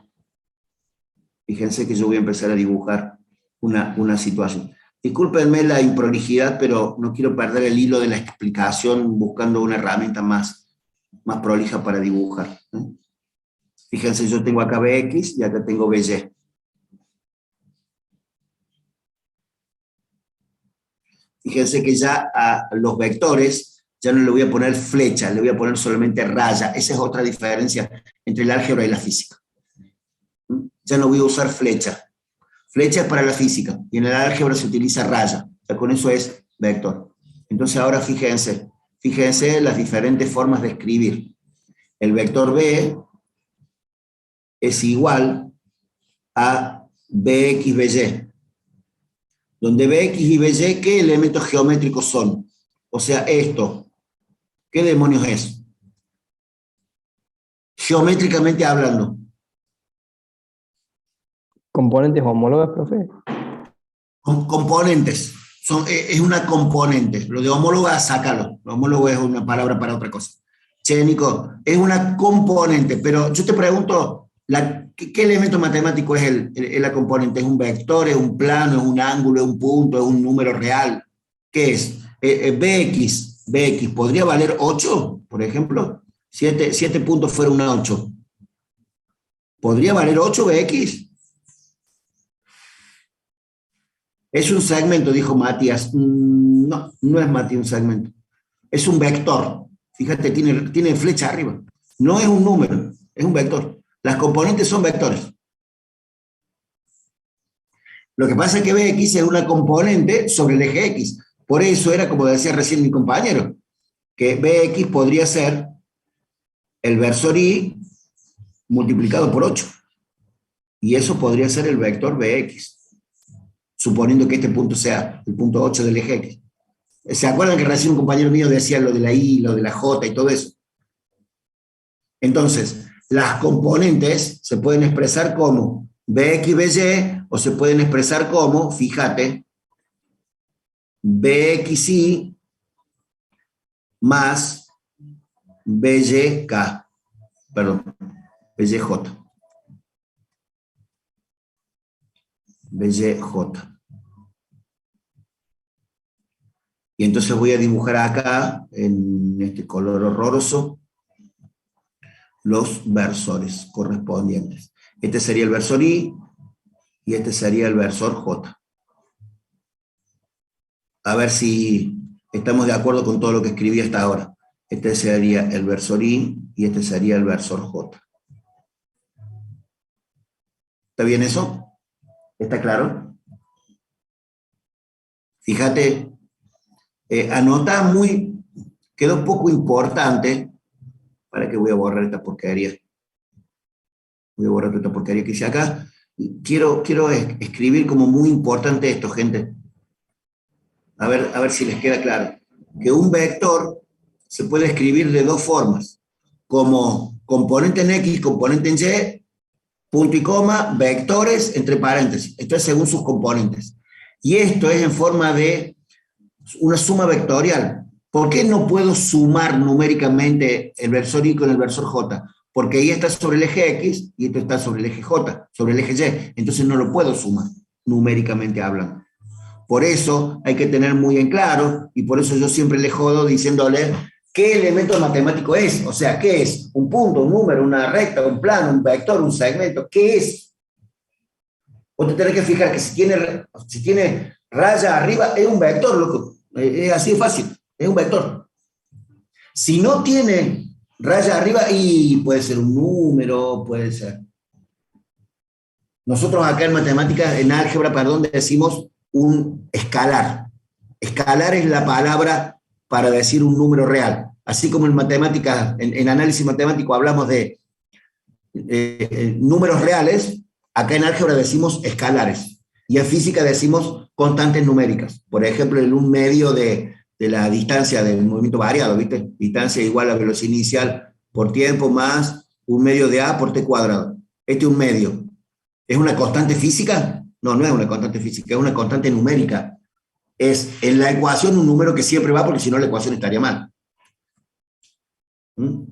Fíjense que yo voy a empezar a dibujar una situación. Discúlpenme la improlijidad, pero no quiero perder el hilo de la explicación buscando una herramienta más prolija para dibujar, ¿no? Fíjense, yo tengo acá BX y acá tengo BY. Fíjense que ya a los vectores ya no le voy a poner flecha, le voy a poner solamente raya. Esa es otra diferencia entre el álgebra y la física. Ya no voy a usar flecha. Flecha es para la física, y en el álgebra se utiliza raya. O sea, con eso es vector. Entonces ahora fíjense las diferentes formas de escribir. El vector B es igual a BX, BY. Donde BX y BY, ¿qué elementos geométricos son? O sea, esto, ¿qué demonios es? Geométricamente hablando. ¿Componentes homólogas, profe? Componentes. Es una componente. Lo de homóloga, sácalo. Lo homólogo es una palabra para otra cosa. Che, Nico, es una componente, pero yo te pregunto, ¿qué elemento matemático es la componente? ¿Es un vector, es un plano, es un ángulo, es un punto, es un número real? ¿Qué es? BX ¿podría valer 8, por ejemplo? 7 puntos fuera un 8. ¿Podría valer 8 BX? Es un segmento, dijo Matías. No, no es Matías un segmento. Es un vector. Fíjate, tiene flecha arriba. No es un número, es un vector. Las componentes son vectores. Lo que pasa es que BX es una componente sobre el eje X. Por eso era, como decía recién mi compañero, que BX podría ser el versor Y multiplicado por 8. Y eso podría ser el vector BX, suponiendo que este punto sea el punto 8 del eje X. ¿Se acuerdan que recién un compañero mío decía lo de la Y, lo de la J y todo eso? Entonces, las componentes se pueden expresar como BX, BY, o se pueden expresar como, fíjate, BXY más BYK, perdón, BYJ. BYJ. Y entonces voy a dibujar acá, en este color horroroso, los versores correspondientes. Este sería el versor Y y este sería el versor J. A ver si estamos de acuerdo con todo lo que escribí hasta ahora. Este sería el versor Y y este sería el versor J. ¿Está bien eso? ¿Está claro? Fíjate, anota quedó poco importante. ¿Para qué voy a borrar esta porquería? Voy a borrar esta porquería que hice acá. Quiero escribir como muy importante esto, gente. A ver si les queda claro. Que un vector se puede escribir de dos formas. Como componente en X, componente en Y, punto y coma, vectores entre paréntesis. Esto es según sus componentes. Y esto es en forma de una suma vectorial. ¿Por qué no puedo sumar numéricamente el versor Y con el versor J? Porque Y está sobre el eje X y esto está sobre el eje J, sobre el eje Y. Entonces no lo puedo sumar, numéricamente hablando. Por eso hay que tener muy en claro, y por eso yo siempre le jodo diciéndole qué elemento matemático es. O sea, ¿qué es? Un punto, un número, una recta, un plano, un vector, un segmento. ¿Qué es? Vos te tenés que fijar que si tiene raya arriba, es un vector, loco. Es así de fácil. Es un vector. Si no tiene raya arriba, y puede ser un número, puede ser. Nosotros acá en matemáticas, en álgebra, perdón, decimos un escalar. Escalar es la palabra para decir un número real. Así como en matemáticas, en análisis matemático hablamos de números reales, acá en álgebra decimos escalares. Y en física decimos constantes numéricas. Por ejemplo, en un medio de la distancia del movimiento variado, ¿viste? Distancia igual a velocidad inicial por tiempo más un medio de A por T cuadrado. Este es un medio. ¿Es una constante física? No, no es una constante física, es una constante numérica. es en la ecuación un número que siempre va, porque si no la ecuación estaría mal. ¿Mm?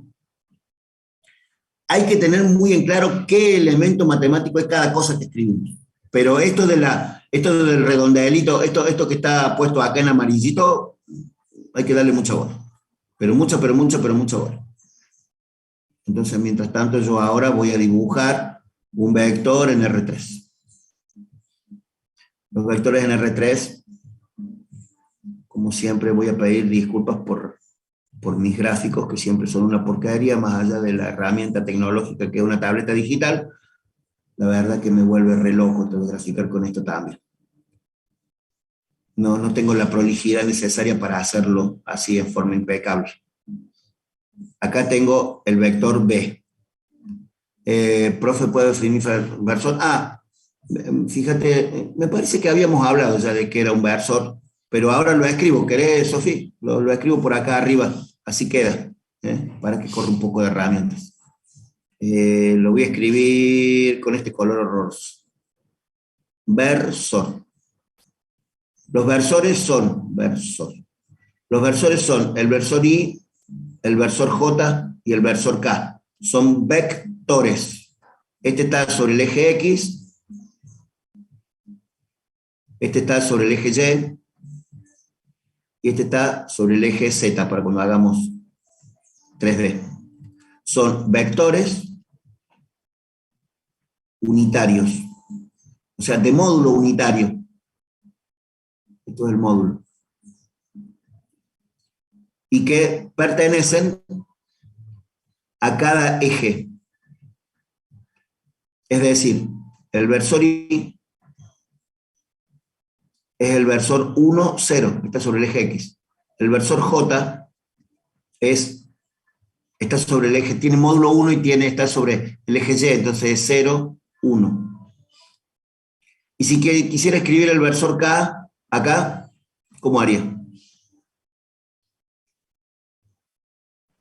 Hay que tener muy en claro qué elemento matemático es cada cosa que escribimos. Pero esto del redondelito, esto que está puesto acá en amarillito, hay que darle mucha bola. Pero mucha bola. Entonces, mientras tanto, yo ahora voy a dibujar un vector en R3. Los vectores en R3, como siempre, voy a pedir disculpas por mis gráficos, que siempre son una porquería, más allá de la herramienta tecnológica que es una tableta digital. La verdad que me vuelve re loco graficar con esto también. No tengo la prolijidad necesaria para hacerlo así en forma impecable. Acá tengo el vector B. Profe, ¿puedo definir versor? Fíjate, me parece que habíamos hablado ya de que era un versor, pero ahora lo escribo. ¿Querés, Sofi? Lo escribo por acá arriba, así queda, para que corra un poco de herramientas. Lo voy a escribir con este color horroroso. Versor. Los versores son el versor I, el versor J y el versor K. Son vectores. Este está sobre el eje X, este está sobre el eje Y, y este está sobre el eje Z, para cuando hagamos 3D. Son vectores unitarios, o sea, de módulo unitario. Esto es el módulo. Y que pertenecen a cada eje. Es decir, el versor I es el versor 1, 0, está sobre el eje X. El versor J está sobre el eje, tiene módulo 1 y está sobre el eje Y, entonces es 0, 1. Y si quisiera escribir el versor K acá, ¿cómo haría?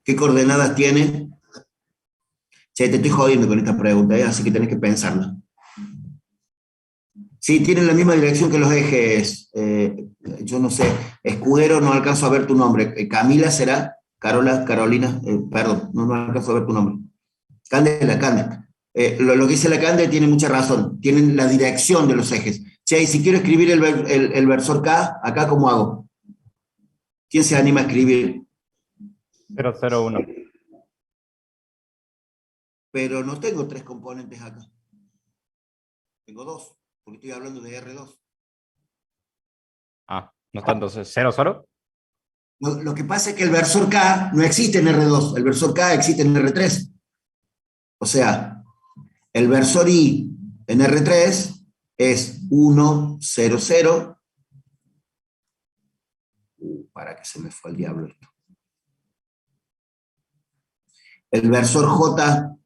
¿Qué coordenadas tiene? Che, te estoy jodiendo con esta pregunta, así que tenés que pensarla. Sí, tienen la misma dirección que los ejes. Yo no sé, Escudero, no alcanzo a ver tu nombre. Camila será, Carola, Carolina, perdón, no alcanzo a ver tu nombre. Candela. Lo que dice la Candela tiene mucha razón, tienen la dirección de los ejes. Che, y si quiero escribir el versor K, acá, ¿cómo hago? ¿Quién se anima a escribir? 001. Pero no tengo 3 componentes acá. Tengo 2, porque estoy hablando de R2. ¿No está entonces 00? Lo que pasa es que el versor K no existe en R2, el versor K existe en R3. O sea, el versor I en R3 es 1, 0, 0. Para que se me fue el diablo esto. El versor J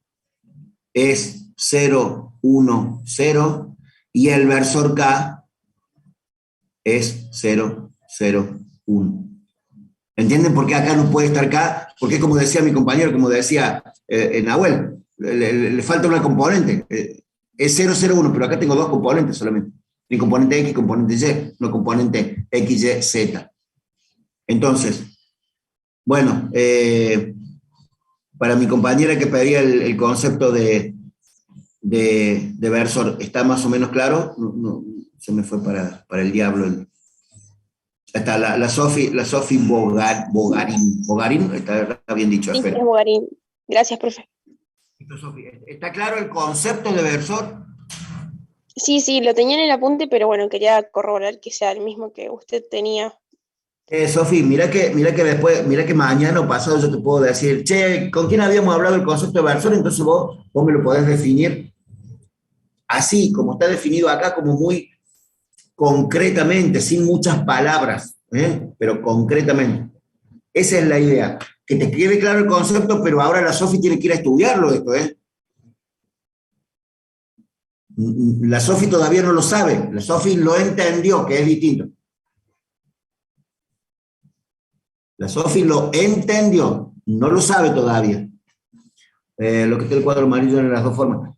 es 0, 1, 0. Y el versor K es 0, 0, 1. ¿Entienden por qué acá no puede estar K? Porque como decía mi compañero, como decía Nahuel, le falta una componente. Es 0, 0, 1, pero acá tengo 2 componentes solamente. Mi componente X y componente Y, no componente X, Y, Z. Entonces, bueno, para mi compañera que pedía el concepto de versor, ¿está más o menos claro? No, se me fue para el diablo. Está la Sofi Bogarín, está bien dicho, Sí, espera. es Bogarín. Gracias, profe. ¿Está claro el concepto de versor? Sí, lo tenía en el apunte, pero bueno, quería corroborar que sea el mismo que usted tenía. Sofi, mira que después, mira que mañana o pasado yo te puedo decir, che, ¿con quién habíamos hablado del concepto de versor? Entonces vos me lo podés definir así, como está definido acá, como muy concretamente, sin muchas palabras, pero concretamente. Esa es la idea, que te quede claro el concepto, pero ahora la Sofi tiene que ir a estudiarlo esto, La Sofi todavía no lo sabe, la Sofi lo entendió, que es distinto. La Sofi lo entendió, no lo sabe todavía. Lo que está el cuadro amarillo en las dos formas.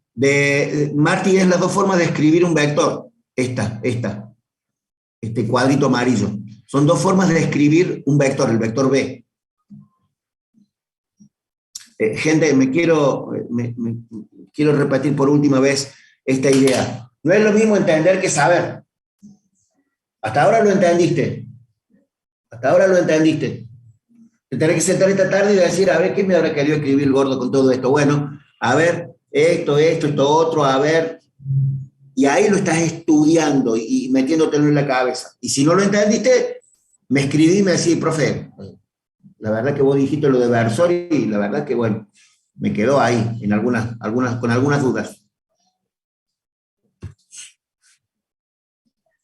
Marty, es las dos formas de escribir un vector. Esta. este cuadrito amarillo. Son dos formas de escribir un vector, el vector B. Gente, quiero repetir por última vez esta idea. No es lo mismo entender que saber. Hasta ahora lo entendiste. Hasta ahora lo entendiste. Te tenés que sentar esta tarde y decir, a ver, ¿qué me habrá querido escribir el gordo con todo esto? Bueno, a ver, esto otro, a ver. Y ahí lo estás estudiando y metiéndotelo en la cabeza. Y si no lo entendiste, me escribí y me decís, profe, la verdad que vos dijiste lo de versor y la verdad que, bueno, me quedó ahí en con algunas dudas.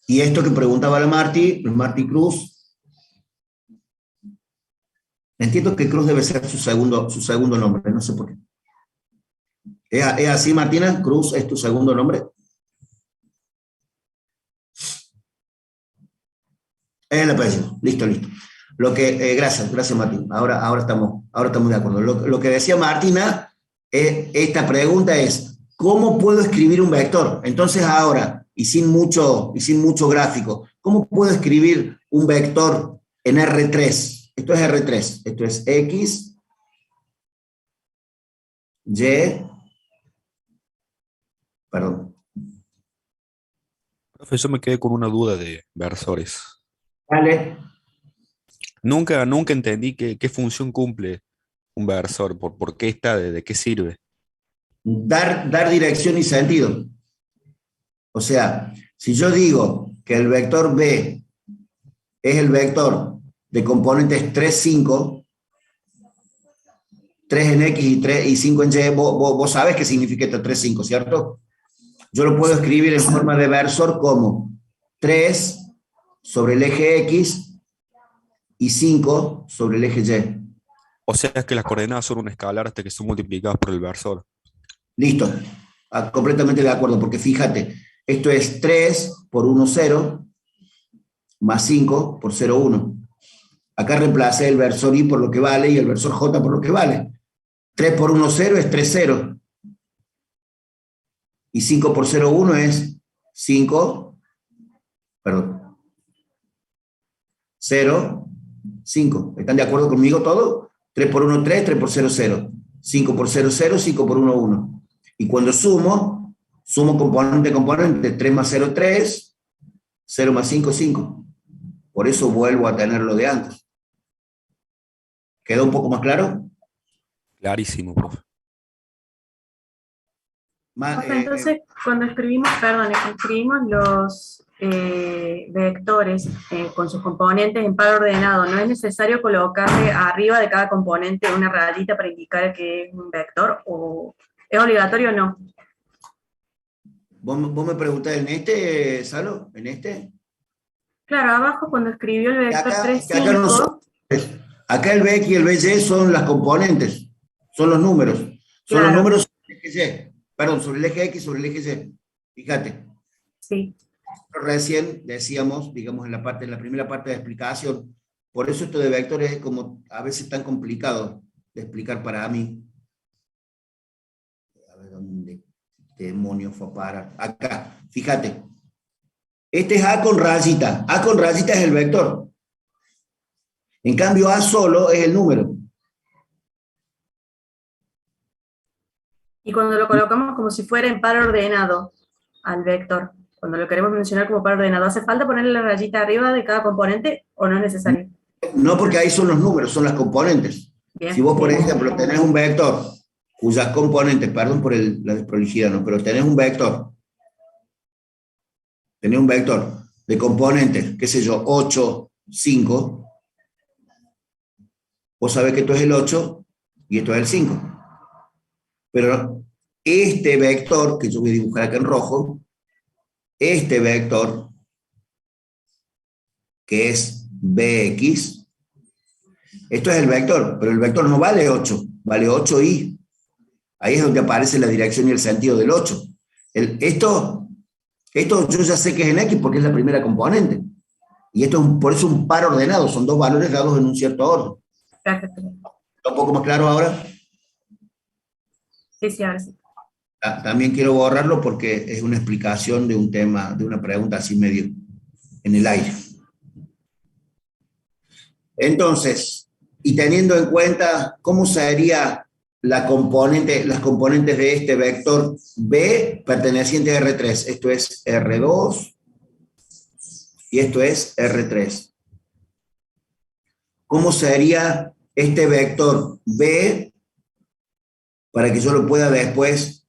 Y esto que preguntaba la Marti Cruz, entiendo que Cruz debe ser su segundo nombre, no sé por qué. ¿Es así, Martina? ¿Cruz es tu segundo nombre? Es el apellido, listo. Gracias Martín, ahora estamos de acuerdo. Lo que decía Martina, esta pregunta es, ¿cómo puedo escribir un vector? Entonces ahora, y sin mucho gráfico, ¿cómo puedo escribir un vector en R3? Esto es R3, esto es X, Y, perdón. Profesor, me quedé con una duda de versores. Vale. Nunca entendí qué función cumple un versor, por qué está, de qué sirve. Dar dirección y sentido. O sea, si yo digo que el vector B es el vector de componentes 3, 5, 3 en X y 5 en Y, vos sabés qué significa este 3, 5, ¿cierto? Yo lo puedo escribir en forma de versor como 3 sobre el eje X y 5 sobre el eje Y. O sea que las coordenadas son un escalar hasta que son multiplicadas por el versor. Listo, completamente de acuerdo, porque fíjate, esto es 3 por 1, 0, más 5 por 0, 1. Acá reemplacé el versor I por lo que vale y el versor J por lo que vale. 3 por 1, 0 es 3, 0. Y 5 por 0, 1 es 5, perdón, 0, 5. ¿Están de acuerdo conmigo todos? 3 por 1, 3, 3 por 0, 0. 5 por 0, 0, 5 por 1, 1. Y cuando sumo componente, 3 más 0, 3, 0 más 5, 5. Por eso vuelvo a tener lo de antes. ¿Quedó un poco más claro? Clarísimo, profe. Entonces, cuando escribimos los vectores con sus componentes en par ordenado, ¿no es necesario colocarle arriba de cada componente una rayita para indicar que es un vector? ¿O es obligatorio o no? ¿Vos me preguntás en este, Salo? ¿En este? Claro, abajo cuando escribió el vector 3, 5... Acá el BX y el BY son las componentes, son los números. Son Claro. los números sobre el eje Y. Perdón, sobre el eje X, sobre el eje Y. Fíjate. Sí. Recién decíamos, digamos, en la primera parte de explicación, por eso esto de vectores es como a veces tan complicado de explicar para mí. A ver dónde demonios fue a parar. Acá, fíjate. Este es A con rayita. A con rayita es el vector. En cambio, A solo es el número. Y cuando lo colocamos como si fuera en par ordenado al vector, cuando lo queremos mencionar como par ordenado, ¿hace falta ponerle la rayita arriba de cada componente o no es necesario? No, porque ahí son los números, son las componentes. Bien, Si vos, por bien. ejemplo, tenés un vector cuyas componentes, perdón por la desprolijidad, ¿no? Pero tenés un vector de componentes, qué sé yo, 8, 5, vos sabés que esto es el 8 y esto es el 5. Pero este vector, que yo voy a dibujar acá en rojo, este vector, que es Bx, esto es el vector, pero el vector no vale 8, vale 8i. Ahí es donde aparece la dirección y el sentido del 8. Esto yo ya sé que es en X porque es la primera componente. Y esto es por eso un par ordenado, son dos valores dados en un cierto orden. Perfecto. ¿Está un poco más claro ahora? Sí, ahora sí. También quiero borrarlo porque es una explicación de un tema, de una pregunta así medio en el aire. Entonces, y teniendo en cuenta cómo sería las componentes de este vector B perteneciente a R3. Esto es R2 y esto es R3. ¿Cómo sería este vector B para que yo lo pueda después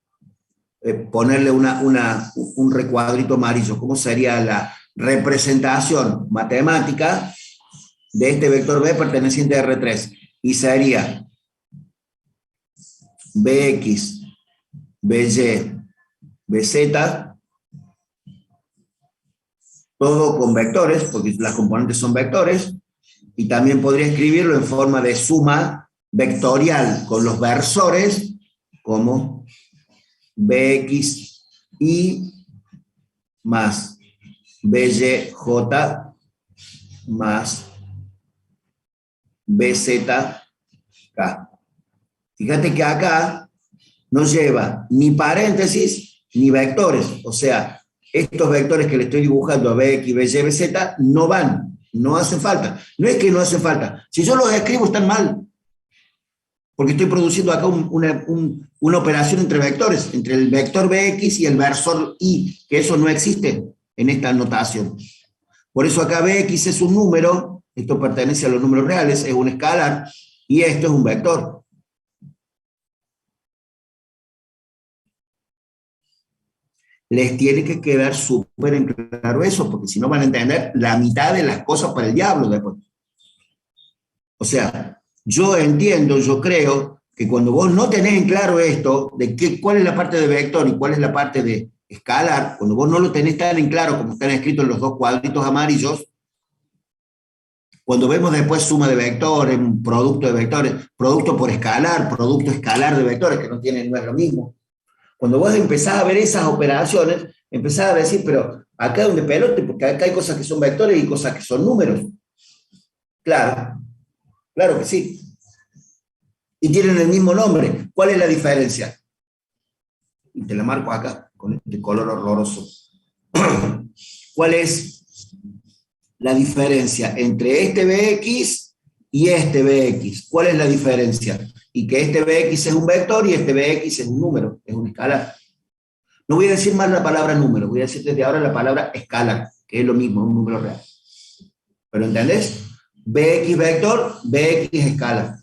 ponerle un recuadrito amarillo? ¿Cómo sería la representación matemática de este vector B perteneciente a R3? Y sería Bx, By, Bz, todo con vectores, porque las componentes son vectores, y también podría escribirlo en forma de suma vectorial con los versores, como Bxi más Byj más Bzk. Fíjate que acá no lleva ni paréntesis ni vectores, o sea, estos vectores que le estoy dibujando, Bx, By, Bz, no van, no hacen falta. No es que no hacen falta, si yo los escribo están mal, porque estoy produciendo acá una operación entre vectores, entre el vector Bx y el versor Y, que eso no existe en esta notación. Por eso acá Bx es un número, esto pertenece a los números reales, es un escalar, y esto es un vector. Les tiene que quedar súper en claro eso, porque si no van a entender la mitad de las cosas para el diablo después. O sea, yo entiendo, yo creo que cuando vos no tenés en claro esto, de cuál es la parte de vector y cuál es la parte de escalar, cuando vos no lo tenés tan en claro como están escritos en los dos cuadritos amarillos, cuando vemos después suma de vectores, producto de vectores, producto por escalar, producto escalar de vectores, que no es lo mismo. Cuando vos empezás a ver esas operaciones, empezás a decir, pero acá es donde pelote, porque acá hay cosas que son vectores y cosas que son números. Claro, claro que sí. Y tienen el mismo nombre. ¿Cuál es la diferencia? Y te la marco acá, con este color horroroso. ¿Cuál es la diferencia entre este Bx y este Bx? ¿Cuál es la diferencia? Y que este Bx es un vector y este Bx es un número, es un escalar. No voy a decir más la palabra número, voy a decir desde ahora la palabra escalar, que es lo mismo, un número real. ¿Pero entendés? Bx vector, Bx escalar.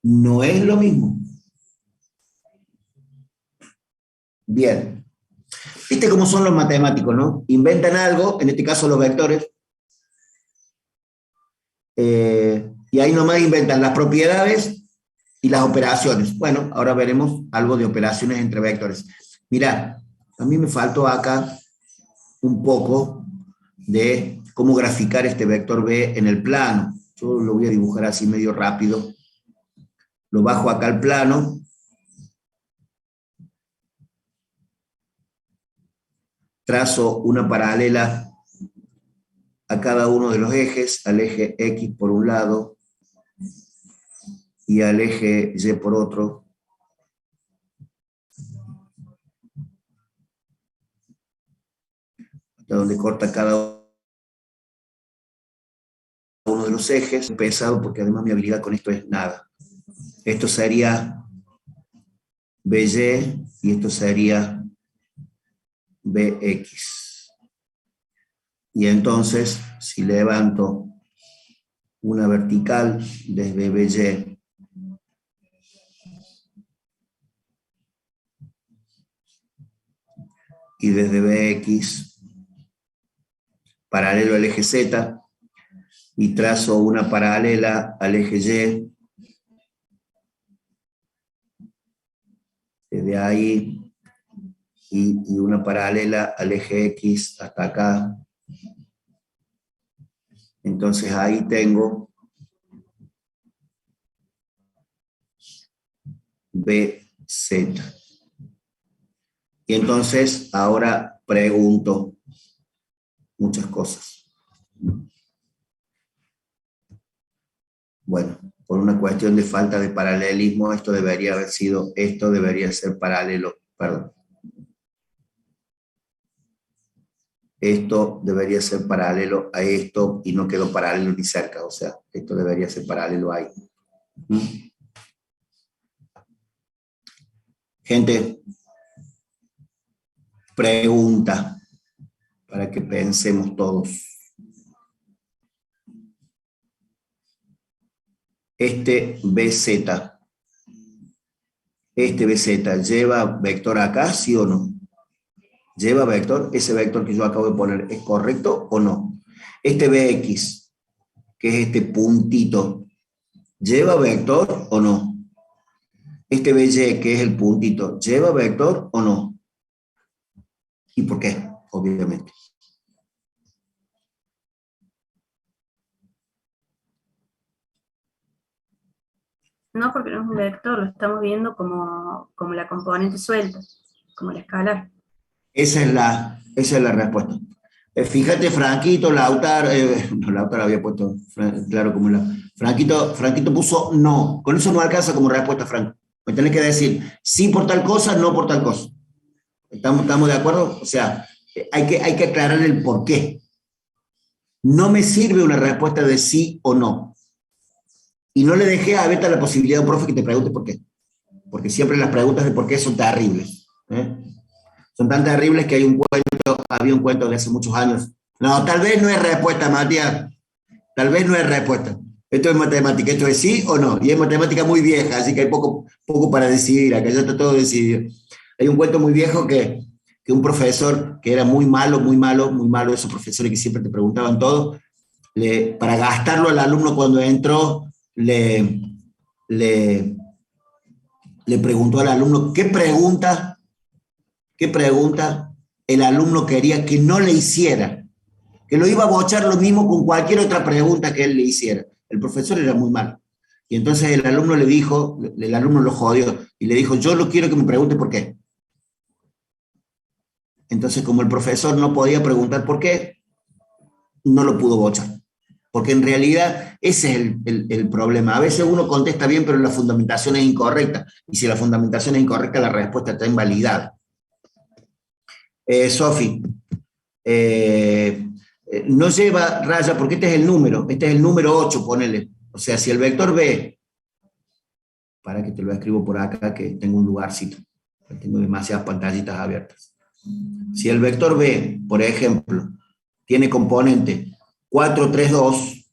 No es lo mismo. Bien. ¿Viste cómo son los matemáticos, no? Inventan algo, en este caso los vectores, y ahí nomás inventan las propiedades y las operaciones. Bueno, ahora veremos algo de operaciones entre vectores. Mirá, a mí me faltó acá un poco de cómo graficar este vector B en el plano. Yo lo voy a dibujar así medio rápido. Lo bajo acá al plano. Trazo una paralela a cada uno de los ejes, al eje X por un lado y al eje Y por otro. Hasta donde corta cada uno de los ejes. Pesado porque además mi habilidad con esto es nada. Esto sería By y esto sería Bx. Y entonces, si levanto una vertical desde By y desde Bx, paralelo al eje Z, y trazo una paralela al eje Y, desde ahí, y una paralela al eje X hasta acá. Entonces ahí tengo BZ. Y entonces ahora pregunto muchas cosas. Bueno, por una cuestión de falta de paralelismo, esto debería ser paralelo, perdón. esto debería ser paralelo a esto y no quedó paralelo ni cerca, o sea, esto debería ser paralelo ahí. Gente, pregunta para que pensemos todos. Este BZ lleva vector acá, ¿sí o no? ¿Lleva vector? ¿Ese vector que yo acabo de poner es correcto o no? Este BX, que es este puntito, ¿lleva vector o no? Este BY, que es el puntito, ¿lleva vector o no? ¿Y por qué? Obviamente. No, porque no es un vector, lo estamos viendo como la componente suelta, como el escalar. Esa es la respuesta. Fíjate, Franquito, Lautaro, no, Lautaro había puesto, claro, como Franquito puso no. Con eso no alcanza como respuesta, Franco. Me tenés que decir sí por tal cosa, no por tal cosa. ¿Estamos de acuerdo? O sea, hay que aclarar el por qué. No me sirve una respuesta de sí o no. Y no le dejé a Beta la posibilidad, profe, que te pregunte por qué. Porque siempre las preguntas de por qué son terribles. Son tan terribles que había un cuento de hace muchos años. No, tal vez no es respuesta, Matías. Tal vez no es respuesta. Esto es matemática, esto es sí o no. Y es matemática muy vieja, así que hay poco para decidir. Acá ya está todo decidido. Hay un cuento muy viejo que un profesor que era muy malo, esos profesores que siempre te preguntaban todo, para gastarlo al alumno cuando entró, le preguntó al alumno qué pregunta el alumno quería que no le hiciera, que lo iba a bochar lo mismo con cualquier otra pregunta que él le hiciera. El profesor era muy malo. Y entonces el alumno lo jodió y le dijo, yo lo quiero que me pregunte por qué. Entonces, como el profesor no podía preguntar por qué, no lo pudo bochar. Porque en realidad ese es el problema. A veces uno contesta bien, pero la fundamentación es incorrecta. Y si la fundamentación es incorrecta, la respuesta está invalidada. Sofi, no lleva raya, porque este es el número 8, ponele. O sea, si el vector B, para que te lo escribo por acá, que tengo un lugarcito, tengo demasiadas pantallitas abiertas. Si el vector B, por ejemplo, tiene componente 4, 3, 2,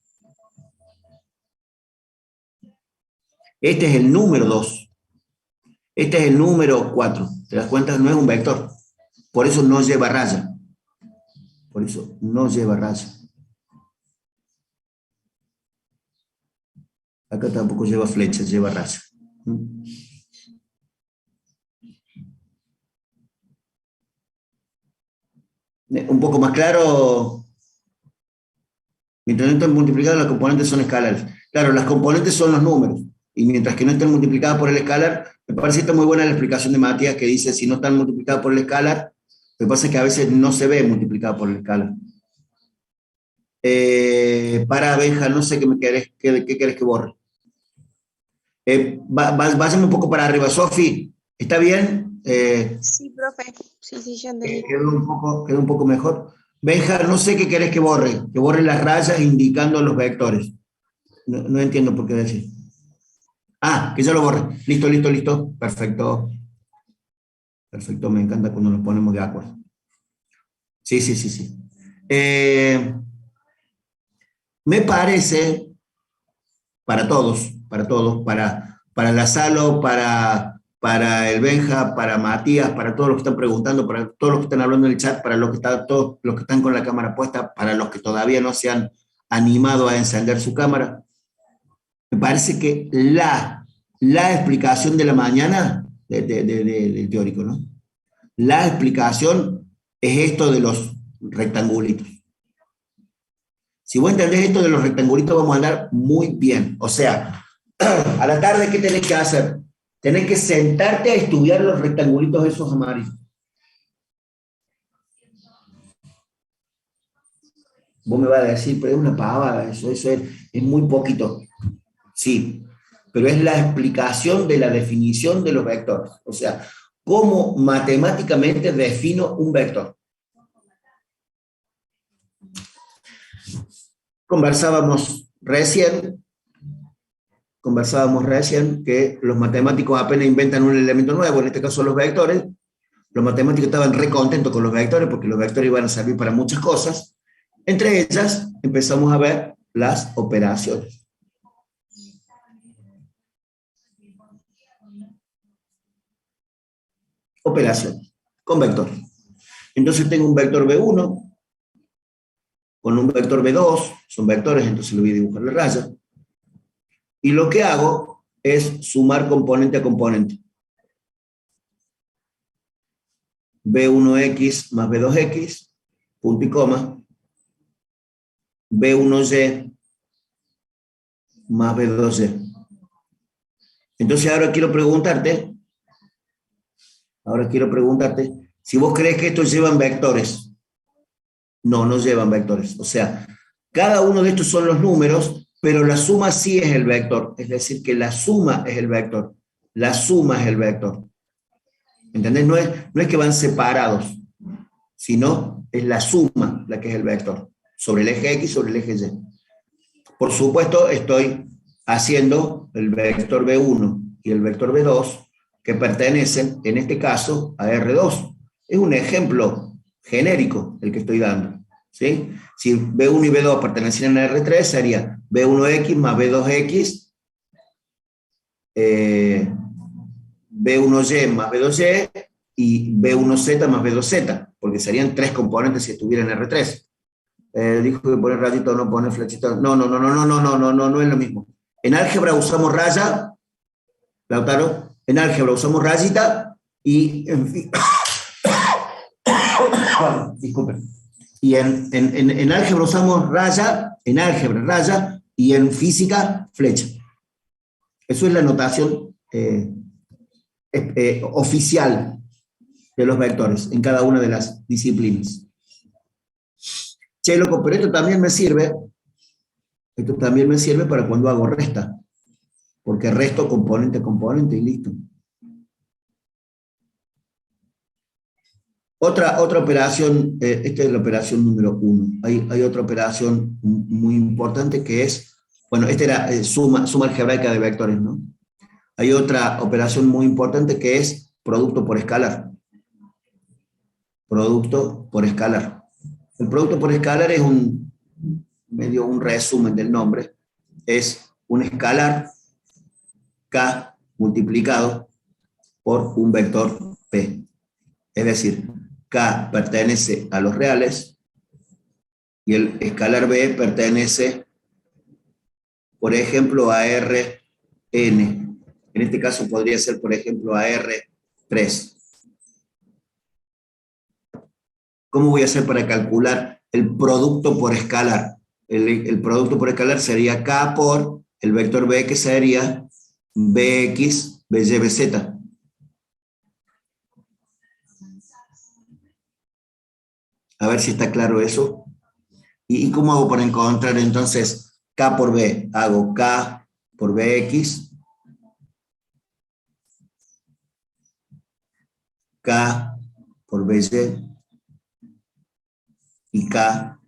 este es el número 2, este es el número 4, ¿te das cuenta? No es un vector, por eso no lleva raya, acá tampoco lleva flecha, lleva raya. Un poco más claro. Mientras no estén multiplicadas, las componentes son escalares. Claro, las componentes son los números, y mientras que no estén multiplicadas por el escalar, me parece que está muy buena la explicación de Matías, que dice, si no están multiplicadas por el escalar, me pasa que a veces no se ve multiplicada por el escalar. Para, Benja, no sé qué querés que borre. Váyame un poco para arriba. Sofi, ¿está bien? Sí, profe. Sí, ya entendí. Quedó un poco mejor. Benja, no sé qué querés que borre las rayas indicando los vectores. No entiendo por qué decir. Ah, que ya lo borre. Listo. Perfecto. Perfecto, me encanta cuando nos ponemos de acuerdo. Sí. Me parece, para todos, para la Salo, para el Benja, para Matías, para todos los que están preguntando, para todos los que están hablando en el chat, para todos los que están con la cámara puesta, para los que todavía no se han animado a encender su cámara, me parece que la explicación de la mañana, del teórico, ¿no? La explicación es esto de los rectangulitos. Si vos entendés esto de los rectangulitos, vamos a andar muy bien. O sea, a la tarde, ¿qué tenés que hacer? Tenés que sentarte a estudiar los rectangulitos esos amarillos. Vos me vas a decir, pero es una pavada, eso es muy poquito. Sí, pero es la explicación de la definición de los vectores. O sea, cómo matemáticamente defino un vector. Conversábamos recién que los matemáticos apenas inventan un elemento nuevo, en este caso los vectores. Los matemáticos estaban re contentos con los vectores porque los vectores iban a servir para muchas cosas. Entre ellas empezamos a ver las operaciones. Operaciones con vectores. Entonces tengo un vector B1 con un vector B2, son vectores, entonces lo voy a dibujar la raya. Y lo que hago es sumar componente a componente. B1X más B2X, punto y coma. B1Y más B2Y. Entonces ahora quiero preguntarte, si vos crees que estos llevan vectores. No llevan vectores. O sea, cada uno de estos son los números, pero la suma sí es el vector. Es decir, que la suma es el vector. La suma es el vector. ¿Entendés? No es que van separados, sino es la suma la que es el vector. Sobre el eje X, sobre el eje Y. Por supuesto, estoy haciendo el vector B1 y el vector B2, que pertenecen, en este caso, a R2. Es un ejemplo genérico el que estoy dando, ¿sí? Si B1 y B2 pertenecieran a R3, sería B1X más B2X, B1Y más B2Y, y B1Z más B2Z, porque serían tres componentes si estuvieran en R3. Dijo que poner rayito o no poner flechita. No es lo mismo. En álgebra usamos raya, Lautaro, en álgebra usamos rayita, y en fin, disculpen. Y en álgebra usamos raya, en álgebra raya, y en física flecha. Eso es la notación oficial de los vectores en cada una de las disciplinas. Che, loco, pero esto también me sirve para cuando hago resta, porque resto componente a componente y listo. Otra operación, esta es la operación número 1. Hay otra operación muy importante que es, bueno, esta era suma algebraica de vectores, ¿no? Hay otra operación muy importante que es producto por escalar. Producto por escalar. El producto por escalar es medio un resumen del nombre. Es un escalar K multiplicado por un vector P. Es decir, K pertenece a los reales y el escalar B pertenece, por ejemplo, a Rn. En este caso podría ser, por ejemplo, a R3. ¿Cómo voy a hacer para calcular el producto por escalar? El producto por escalar sería K por el vector B, que sería Bx, By, Bz. A ver si está claro eso. ¿Y cómo hago para encontrar entonces K por B? Hago K por Bx, K por By y K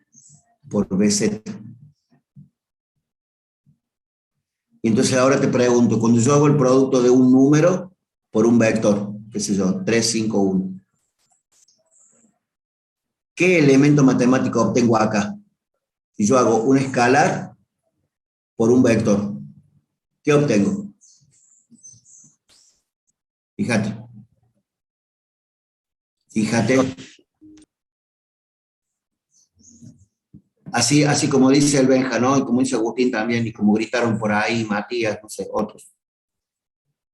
por Bz. Y entonces ahora te pregunto, cuando yo hago el producto de un número por un vector, qué sé yo, 3, 5, 1, ¿qué elemento matemático obtengo acá? Si yo hago un escalar por un vector, ¿qué obtengo? Fíjate. Así como dice el Benja, ¿no? Y como dice Agustín también, y como gritaron por ahí Matías, no sé, otros.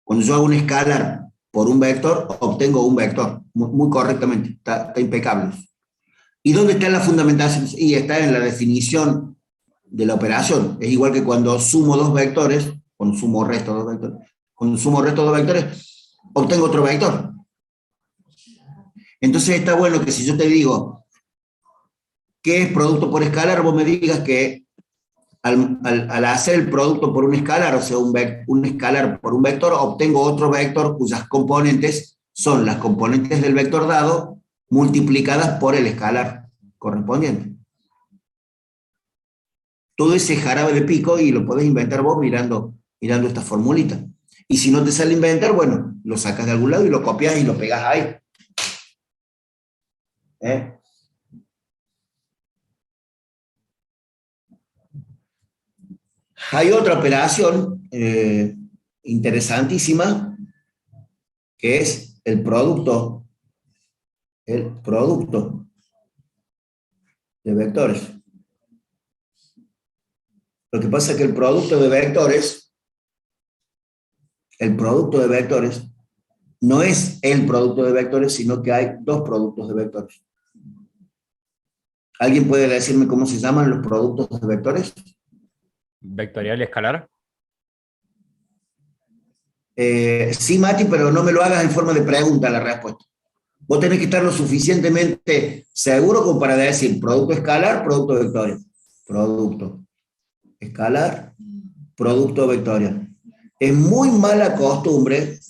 Cuando yo hago un escalar por un vector, obtengo un vector, muy correctamente, está impecable. ¿Y dónde está la fundamentación? Y está en la definición de la operación. Es igual que cuando sumo dos vectores, cuando sumo resto dos vectores, obtengo otro vector. Entonces está bueno que si yo te digo ¿qué es producto por escalar? Vos me digas que al hacer el producto por un escalar, o sea, un escalar por un vector, obtengo otro vector cuyas componentes son las componentes del vector dado multiplicadas por el escalar correspondiente. todo ese jarabe de pico y lo podés inventar vos mirando esta formulita. Y si no te sale inventar, bueno, lo sacas de algún lado y lo copias y lo pegas ahí. Hay otra operación interesantísima, que es el producto de vectores. Lo que pasa es que el producto de vectores no es el producto de vectores, sino que hay dos productos de vectores. ¿Alguien puede decirme cómo se llaman los productos de vectores? ¿Vectorial y escalar? Sí, Mati, pero no me lo hagas en forma de pregunta la respuesta. Vos tenés que estar lo suficientemente seguro como para decir producto escalar, producto vectorial. Producto escalar, producto vectorial. Es muy mala costumbre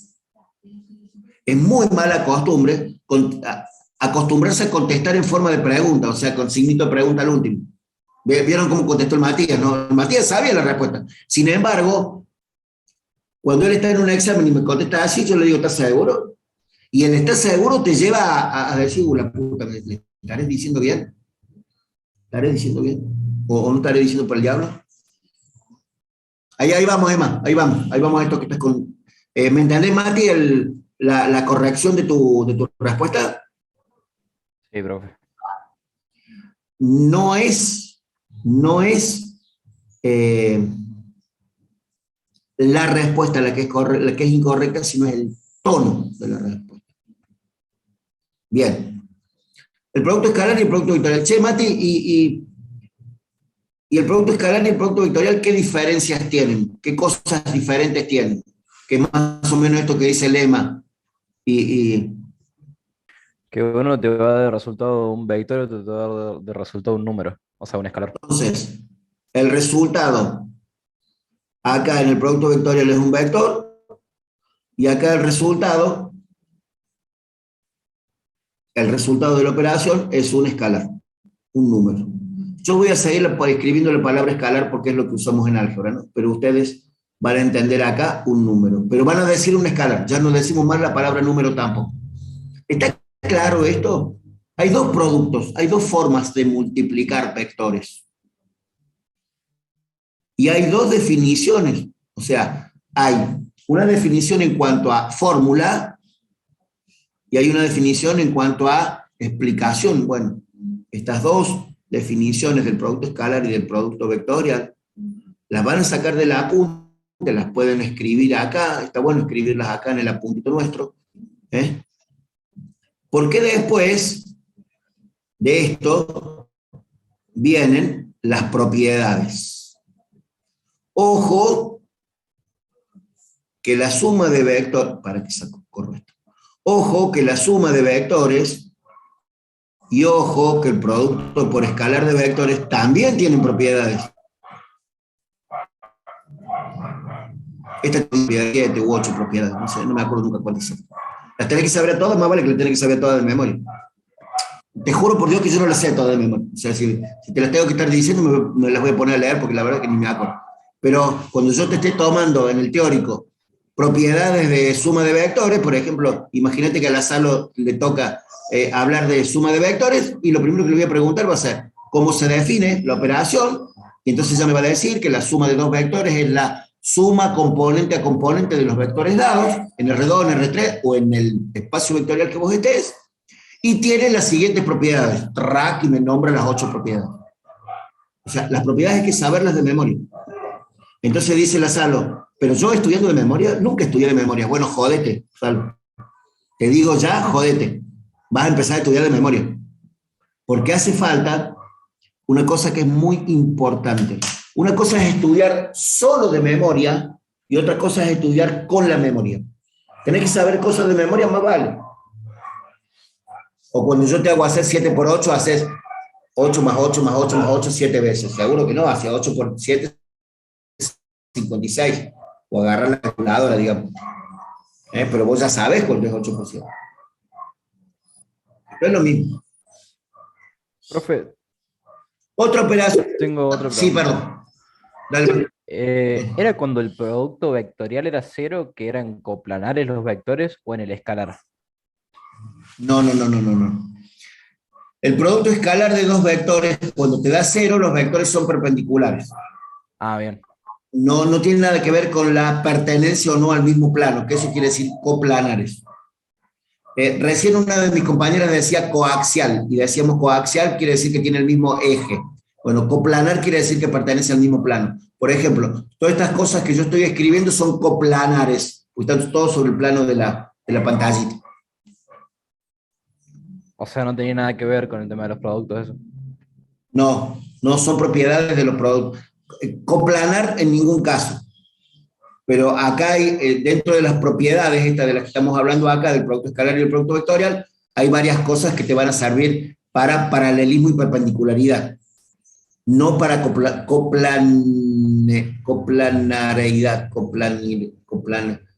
acostumbrarse a contestar en forma de pregunta, o sea, con signito de pregunta al último. ¿Vieron cómo contestó el Matías? ¿No? El Matías sabía la respuesta. Sin embargo, cuando él está en un examen y me contesta así, yo le digo, ¿estás seguro? Y el estar seguro te lleva a decir, la puta, ¿le estaré diciendo bien? ¿Estaré diciendo bien? ¿O no estaré diciendo por el diablo? Ahí vamos, Emma, ahí vamos a esto que estás con... ¿Me entendés, Mati, la corrección de tu respuesta? Sí, profe. No es la respuesta la que es incorrecta, sino es el tono de la respuesta. Bien. El producto escalar y el producto vectorial. Che, Mati, y el producto escalar y el producto vectorial, ¿qué diferencias tienen? ¿Qué cosas diferentes tienen? Que más o menos esto que dice el lema. Que uno te va a dar de resultado un vector y otro te va a dar de resultado un número, o sea, un escalar. Entonces, el resultado acá en el producto vectorial es un vector y acá el resultado de la operación es un escalar, un número. Yo voy a seguir escribiendo la palabra escalar porque es lo que usamos en álgebra, ¿no? Pero ustedes van a entender acá un número. Pero van a decir un escalar, ya no decimos más la palabra número tampoco. ¿Está claro esto? Hay dos productos, hay dos formas de multiplicar vectores. Y hay dos definiciones. O sea, hay una definición en cuanto a fórmula y hay una definición en cuanto a explicación. Bueno, estas dos definiciones del producto escalar y del producto vectorial las van a sacar del apunte, las pueden escribir acá, está bueno escribirlas acá en el apuntito nuestro, porque después de esto vienen las propiedades. Ojo que la suma de vectores, para que se corra esto, ojo que la suma de vectores y ojo que el producto por escalar de vectores también tienen propiedades. Esta tiene 7 u 8 propiedades, no sé, no me acuerdo nunca cuántas son. Las tenés que saber todas, más vale que las tenés que saber todas de memoria. Te juro por Dios que yo no las sé todas de memoria. O sea, si te las tengo que estar diciendo, me las voy a poner a leer porque la verdad que ni me acuerdo. Pero cuando yo te esté tomando en el teórico propiedades de suma de vectores, por ejemplo, imagínate que a la Salo le toca hablar de suma de vectores y lo primero que le voy a preguntar va a ser cómo se define la operación, y entonces ya me va a decir que la suma de dos vectores es la suma componente a componente de los vectores dados, en R2, en R3 o en el espacio vectorial que vos estés, y tiene las siguientes propiedades. Track y me nombra las 8 propiedades. O sea, las propiedades hay que saberlas de memoria. Entonces dice la Salo, pero yo estudiando de memoria, nunca estudié de memoria. Bueno, jódete, Salo. Te digo ya, jódete. Vas a empezar a estudiar de memoria. Porque hace falta una cosa que es muy importante. Una cosa es estudiar solo de memoria y otra cosa es estudiar con la memoria. Tenés que saber cosas de memoria, más vale. O cuando yo te hago hacer 7 por 8, haces 8 más 8 más 8 más 8 7 veces. Seguro que no, hace 8 por 7, 56. O agarrar la calculadora, digamos. Pero vos ya sabés cuánto es 8 por 7. No es lo mismo. Profe, Otra operación. tengo otra pregunta. Sí, perdón. Dale. ¿Era cuando el producto vectorial era cero, que eran coplanares los vectores, o en el escalar? No, no, no, no, no, no. El producto escalar de dos vectores, cuando te da cero, los vectores son perpendiculares. Ah, bien. No, no tiene nada que ver con la pertenencia o no al mismo plano, que eso quiere decir coplanares. Recién una de mis compañeras decía coaxial, y decíamos coaxial quiere decir que tiene el mismo eje. Bueno, coplanar quiere decir que pertenece al mismo plano. Por ejemplo, todas estas cosas que yo estoy escribiendo son coplanares, porque están todos sobre el plano de la pantallita. O sea, no tenía nada que ver con el tema de los productos, eso. No, no son propiedades de los productos. Coplanar en ningún caso. Pero acá hay, dentro de las propiedades estas de las que estamos hablando acá, del producto escalar y el producto vectorial, hay varias cosas que te van a servir para paralelismo y perpendicularidad. No para coplanaridad,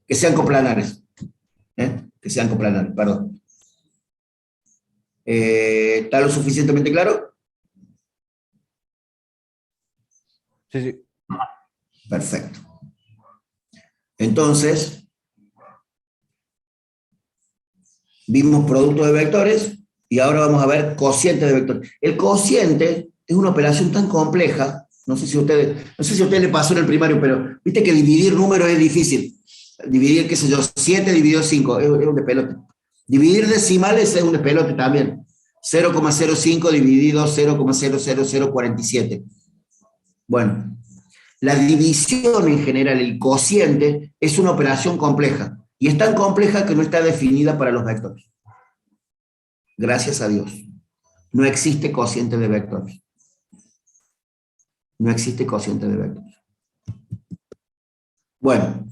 que sean coplanares. Que sean coplanares, perdón. ¿Está lo suficientemente claro? Sí, sí. Perfecto. Entonces, vimos producto de vectores y ahora vamos a ver cociente de vectores. El cociente es una operación tan compleja, no sé si a usted le pasó en el primario, pero viste que dividir números es difícil. Dividir, qué sé yo, 7 dividido 5 es un despelote. Dividir decimales es un despelote también. 0,05 dividido 0,00047. Bueno, la división en general, el cociente, es una operación compleja. Y es tan compleja que no está definida para los vectores. Gracias a Dios. No existe cociente de vectores. No existe cociente de vectores. Bueno.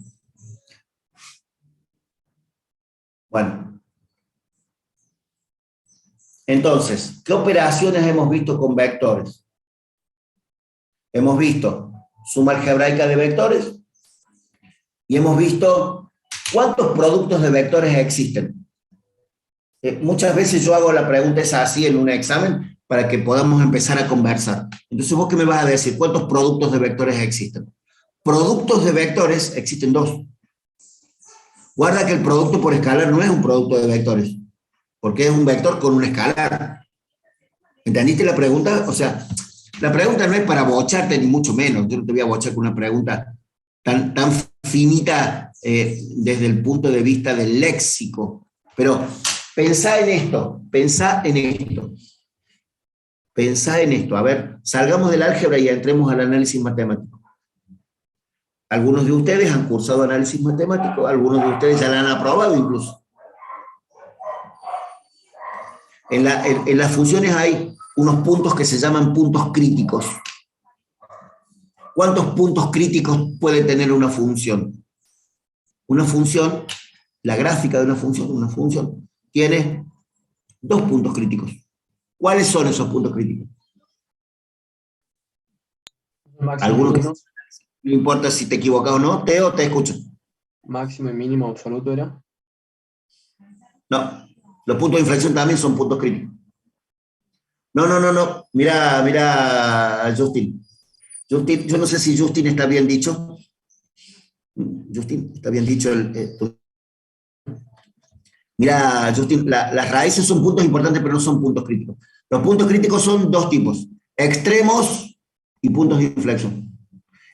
Entonces, ¿qué operaciones hemos visto con vectores? Hemos visto suma algebraica de vectores y hemos visto cuántos productos de vectores existen. Muchas veces yo hago la pregunta esa así en un examen para que podamos empezar a conversar. Entonces, ¿vos qué me vas a decir? ¿Cuántos productos de vectores existen? Productos de vectores existen dos. Guarda que el producto por escalar no es un producto de vectores, porque es un vector con un escalar. ¿Entendiste la pregunta? O sea, la pregunta no es para bocharte, ni mucho menos. Yo no te voy a bochar con una pregunta tan finita desde el punto de vista del léxico. Pero pensá en esto, pensá en esto. Pensá en esto. A ver, salgamos del álgebra y entremos al análisis matemático. Algunos de ustedes han cursado análisis matemático, algunos de ustedes ya la han aprobado incluso. En las funciones hay unos puntos que se llaman puntos críticos. ¿Cuántos puntos críticos puede tener una función? Una función, la gráfica de una función tiene dos puntos críticos. ¿Cuáles son esos puntos críticos? Algunos que no importa si te equivocas o no, Teo, te escucho. Máximo y mínimo absoluto era. No, los puntos de inflexión también son puntos críticos. No. Mira, Justin. Justin, yo no sé si Justin está bien dicho. Justin, está bien dicho. Mira, Justin, las raíces son puntos importantes, pero no son puntos críticos. Los puntos críticos son dos tipos: extremos y puntos de inflexión.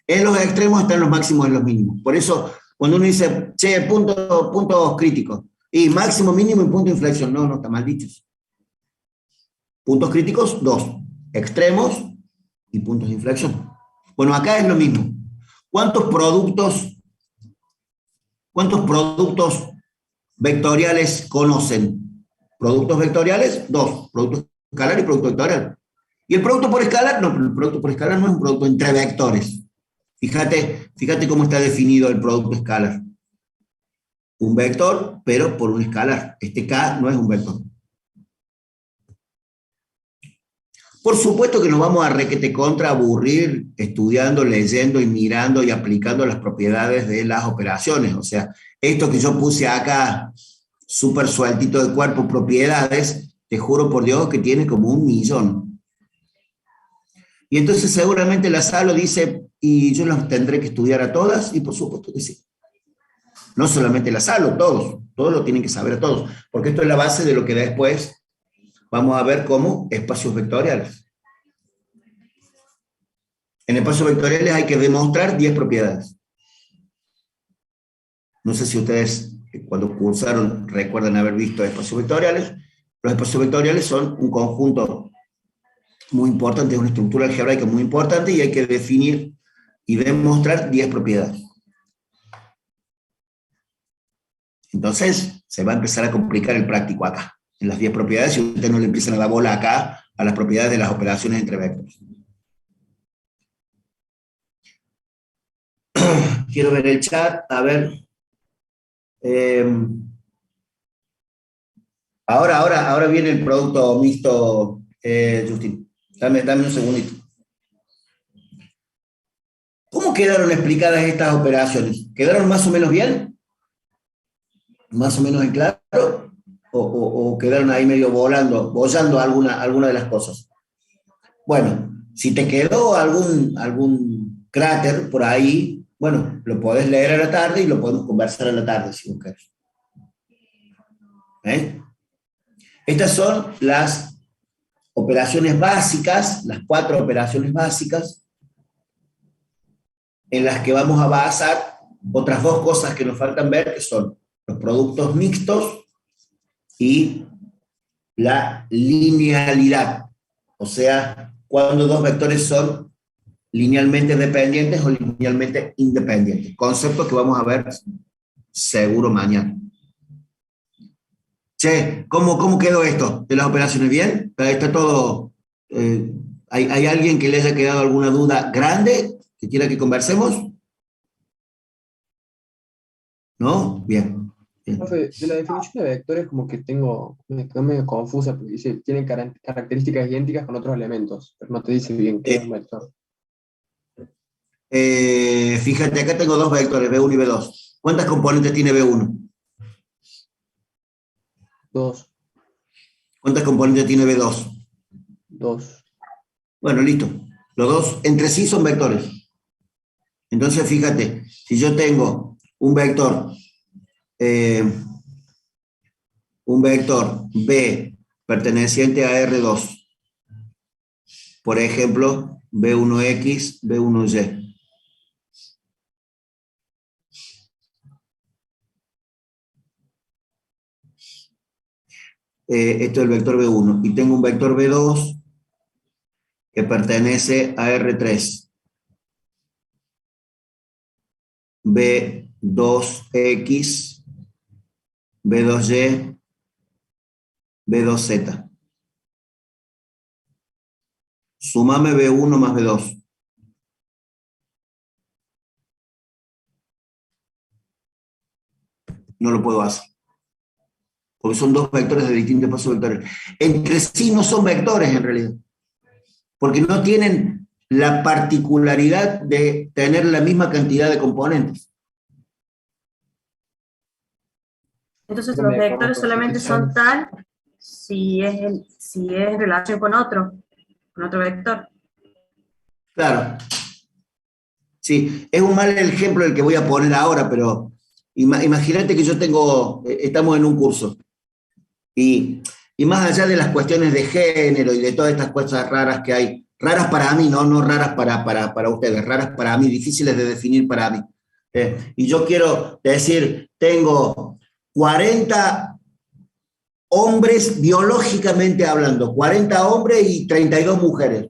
En los extremos están los máximos y los mínimos. Por eso, cuando uno dice, che, puntos críticos, y máximo, mínimo y punto de inflexión, no está mal dicho. Puntos críticos, dos: extremos y puntos de inflexión. Bueno, acá es lo mismo. ¿Cuántos productos vectoriales conocen? Productos vectoriales, dos: producto escalar y producto vectorial. ¿Y el producto por escalar? No, el producto por escalar no es un producto entre vectores. Fíjate cómo está definido el producto escalar. Un vector, pero por un escalar. Este K no es un vector. Por supuesto que nos vamos a aburrir estudiando, leyendo y mirando y aplicando las propiedades de las operaciones. O sea, esto que yo puse acá, súper sueltito de cuerpo, propiedades, te juro por Dios que tiene como 1.000.000. Y entonces seguramente la Salo dice, y yo las tendré que estudiar a todas, y por supuesto que sí. No solamente la Salo, todos lo tienen que saber a todos, porque esto es la base de lo que después vamos a ver como espacios vectoriales. En espacios vectoriales hay que demostrar 10 propiedades. No sé si ustedes cuando cursaron recuerdan haber visto espacios vectoriales. Los espacios vectoriales son un conjunto muy importante, es una estructura algebraica muy importante y hay que definir y demostrar 10 propiedades. Entonces, se va a empezar a complicar el práctico acá, en las 10 propiedades, si ustedes no le empiezan a dar bola acá a las propiedades de las operaciones entre vectores. Quiero ver el chat, a ver. Ahora viene el producto mixto, Justin. Dame un segundito. ¿Cómo quedaron explicadas estas operaciones? ¿Quedaron más o menos bien? ¿Más o menos en claro? ¿O quedaron ahí medio bollando alguna de las cosas? Bueno, si te quedó algún cráter por ahí, bueno, lo podés leer a la tarde y lo podemos conversar a la tarde si vos querés. Estas son las operaciones básicas, las 4 operaciones básicas, en las que vamos a basar otras 2 cosas que nos faltan ver, que son los productos mixtos y la linealidad. O sea, cuando 2 vectores son linealmente dependientes o linealmente independientes. Conceptos que vamos a ver seguro mañana. Che, ¿cómo quedó esto de las operaciones? ¿Bien? ¿Está todo? ¿Hay alguien que le haya quedado alguna duda grande que quiera que conversemos? ¿No? Bien. Profe, de la definición de vectores como que me quedo medio confusa, porque dice, tienen características idénticas con otros elementos, pero no te dice bien qué es un vector. Fíjate, acá tengo 2 vectores, B1 y B2. ¿Cuántas componentes tiene B1? 2. ¿Cuántas componentes tiene B2? 2. Bueno, listo. Los 2 entre sí son vectores. Entonces, fíjate, si yo tengo un vector B perteneciente a R2, por ejemplo, B1X, B1Y. Esto es el vector B1. Y tengo un vector B2 que pertenece a R3. B2X, B2Y, B2Z. Sumame B1 más B2. No lo puedo hacer. Porque son 2 vectores de distintos espacios vectores. Entre sí no son vectores en realidad. Porque no tienen la particularidad de tener la misma cantidad de componentes. Entonces los vectores solamente son tal si es en relación con otro vector. Claro. Sí, es un mal ejemplo el que voy a poner ahora, pero imagínate que estamos en un curso, y más allá de las cuestiones de género y de todas estas cosas raras que hay, raras para mí, no raras para ustedes, raras para mí, difíciles de definir para mí. Y yo quiero decir, tengo 40 hombres biológicamente hablando, 40 hombres y 32 mujeres.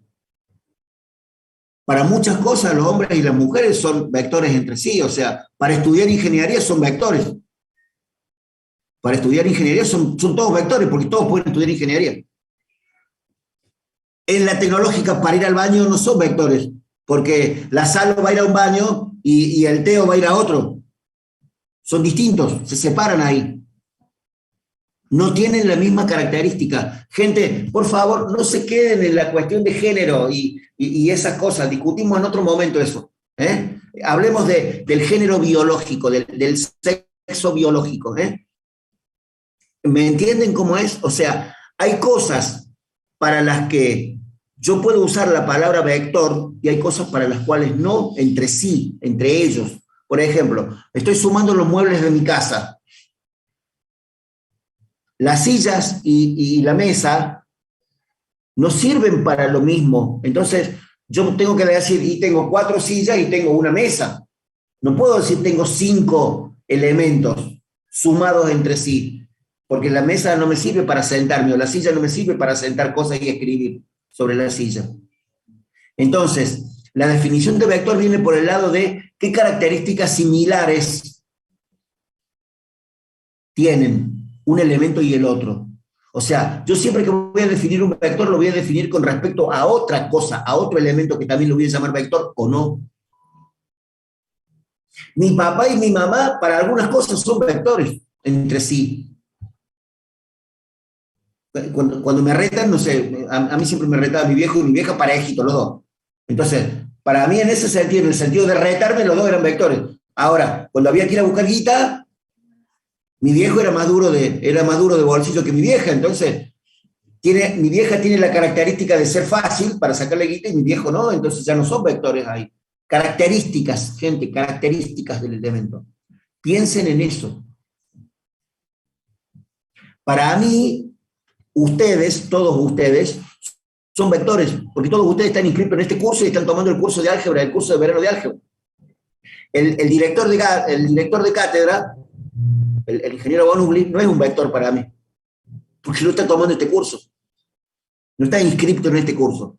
Para muchas cosas los hombres y las mujeres son vectores entre sí, o sea, para estudiar ingeniería son vectores. Para estudiar ingeniería son todos vectores, porque todos pueden estudiar ingeniería. En la tecnológica, para ir al baño no son vectores, porque la Salo va a ir a un baño y el Teo va a ir a otro. Son distintos, se separan ahí. No tienen la misma característica. Gente, por favor, no se queden en la cuestión de género y esas cosas. Discutimos en otro momento eso. Hablemos del género biológico, del sexo biológico. ¿Me entienden cómo es? O sea, hay cosas para las que yo puedo usar la palabra vector y hay cosas para las cuales no, entre sí, entre ellos. Por ejemplo, estoy sumando los muebles de mi casa. Las sillas y la mesa no sirven para lo mismo. Entonces, yo tengo que decir, y tengo 4 sillas y tengo una mesa. No puedo decir tengo 5 elementos sumados entre sí, porque la mesa no me sirve para sentarme, o la silla no me sirve para sentar cosas y escribir sobre la silla. Entonces, la definición de vector viene por el lado de qué características similares tienen un elemento y el otro. O sea, yo siempre que voy a definir un vector lo voy a definir con respecto a otra cosa, a otro elemento que también lo voy a llamar vector o no. Mi papá y mi mamá para algunas cosas son vectores entre sí. Cuando me retan, no sé, a mí siempre me retaba mi viejo y mi vieja parejitos, los dos. Entonces, para mí en ese sentido, en el sentido de retarme, los dos eran vectores. Ahora, cuando había que ir a buscar guita, mi viejo era más duro de bolsillo que mi vieja, entonces mi vieja tiene la característica de ser fácil para sacarle guita y mi viejo no, entonces ya no son vectores ahí. Características, gente, características del elemento. Piensen en eso. Para mí, ustedes, todos ustedes, son vectores, porque todos ustedes están inscritos en este curso y están tomando el curso de álgebra, el curso de verano de álgebra. El director de cátedra, el ingeniero Bonugli, no es un vector para mí, porque no está tomando este curso. No está inscrito en este curso.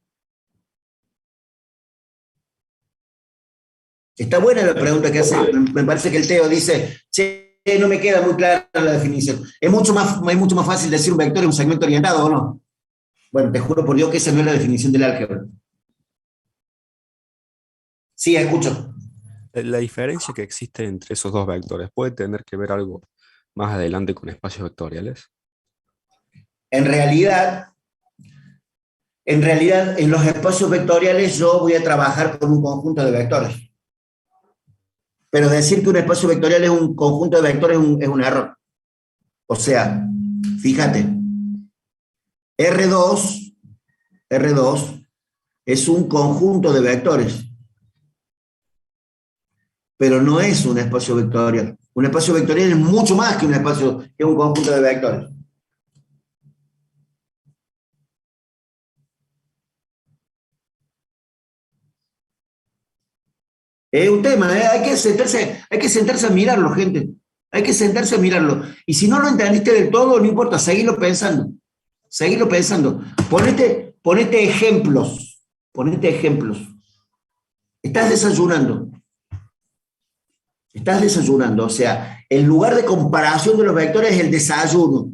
Está buena la pregunta que hace, me parece que el Teo dice, che, no me queda muy clara la definición. Es mucho más fácil decir un vector en un segmento orientado, ¿o no? Bueno, te juro por Dios que esa no es la definición del álgebra. Sí, escucho. La diferencia que existe entre esos dos vectores puede tener que ver algo más adelante con espacios vectoriales. En realidad, en los espacios vectoriales yo voy a trabajar con un conjunto de vectores. Pero decir que un espacio vectorial es un conjunto de vectores es un error. O sea, fíjate, R2 es un conjunto de vectores, pero no es un espacio vectorial. Un espacio vectorial es mucho más que un conjunto de vectores. Es un tema, hay que sentarse a mirarlo, gente. Hay que sentarse a mirarlo. Y si no lo entendiste del todo, no importa, seguilo pensando. Seguilo pensando. Ponete ejemplos. Ponete ejemplos. Estás desayunando. O sea, el lugar de comparación de los vectores es el desayuno.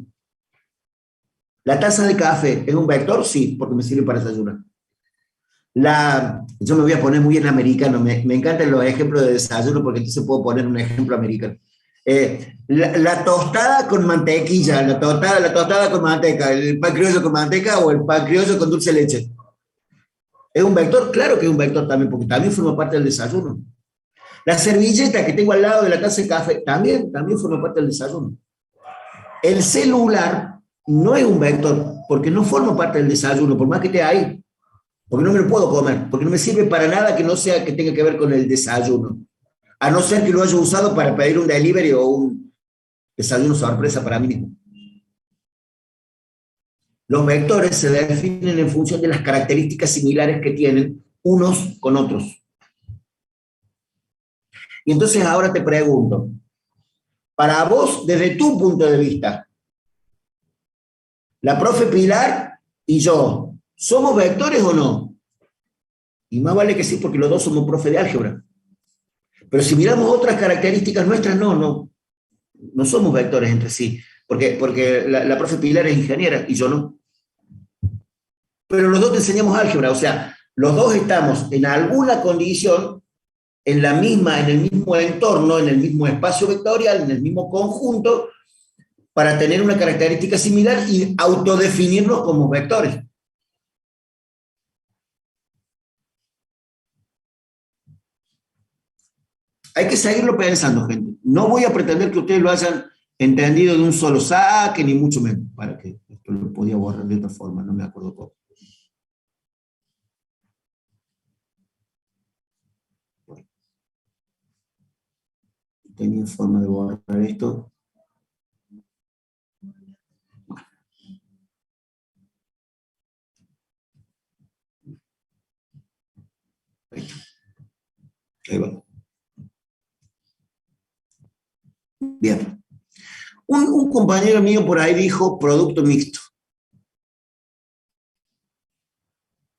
¿La taza de café es un vector? Sí, porque me sirve para desayunar. Yo me voy a poner muy en americano, me encantan los ejemplos de desayuno porque entonces puedo poner un ejemplo americano. La tostada con mantequilla, la tostada con manteca, el pan criollo con manteca o el pan criollo con dulce de leche. ¿Es un vector? Claro que es un vector también, porque también forma parte del desayuno. La servilleta que tengo al lado de la taza de café también forma parte del desayuno. El celular no es un vector, porque no forma parte del desayuno, por más que esté ahí. Porque no me lo puedo comer, porque no me sirve para nada que no sea que tenga que ver con el desayuno. A no ser que lo haya usado para pedir un delivery o un desayuno sorpresa para mí mismo. Los vectores se definen en función de las características similares que tienen unos con otros. Y entonces ahora te pregunto, para vos, desde tu punto de vista, la profe Pilar y yo, ¿somos vectores o no? Y más vale que sí, porque los dos somos profe de álgebra. Pero si miramos otras características nuestras, no somos vectores entre sí, porque la profe Pilar es ingeniera y yo no. Pero los dos te enseñamos álgebra, o sea, los dos estamos en alguna condición, en el mismo entorno, en el mismo espacio vectorial, en el mismo conjunto, para tener una característica similar y autodefinirnos como vectores. Hay que seguirlo pensando, gente. No voy a pretender que ustedes lo hayan entendido de un solo saque, ni mucho menos. Para que esto lo podía borrar de otra forma, no me acuerdo cómo. tenía forma de borrar esto. Ahí va. Bien. Un compañero mío por ahí dijo producto mixto.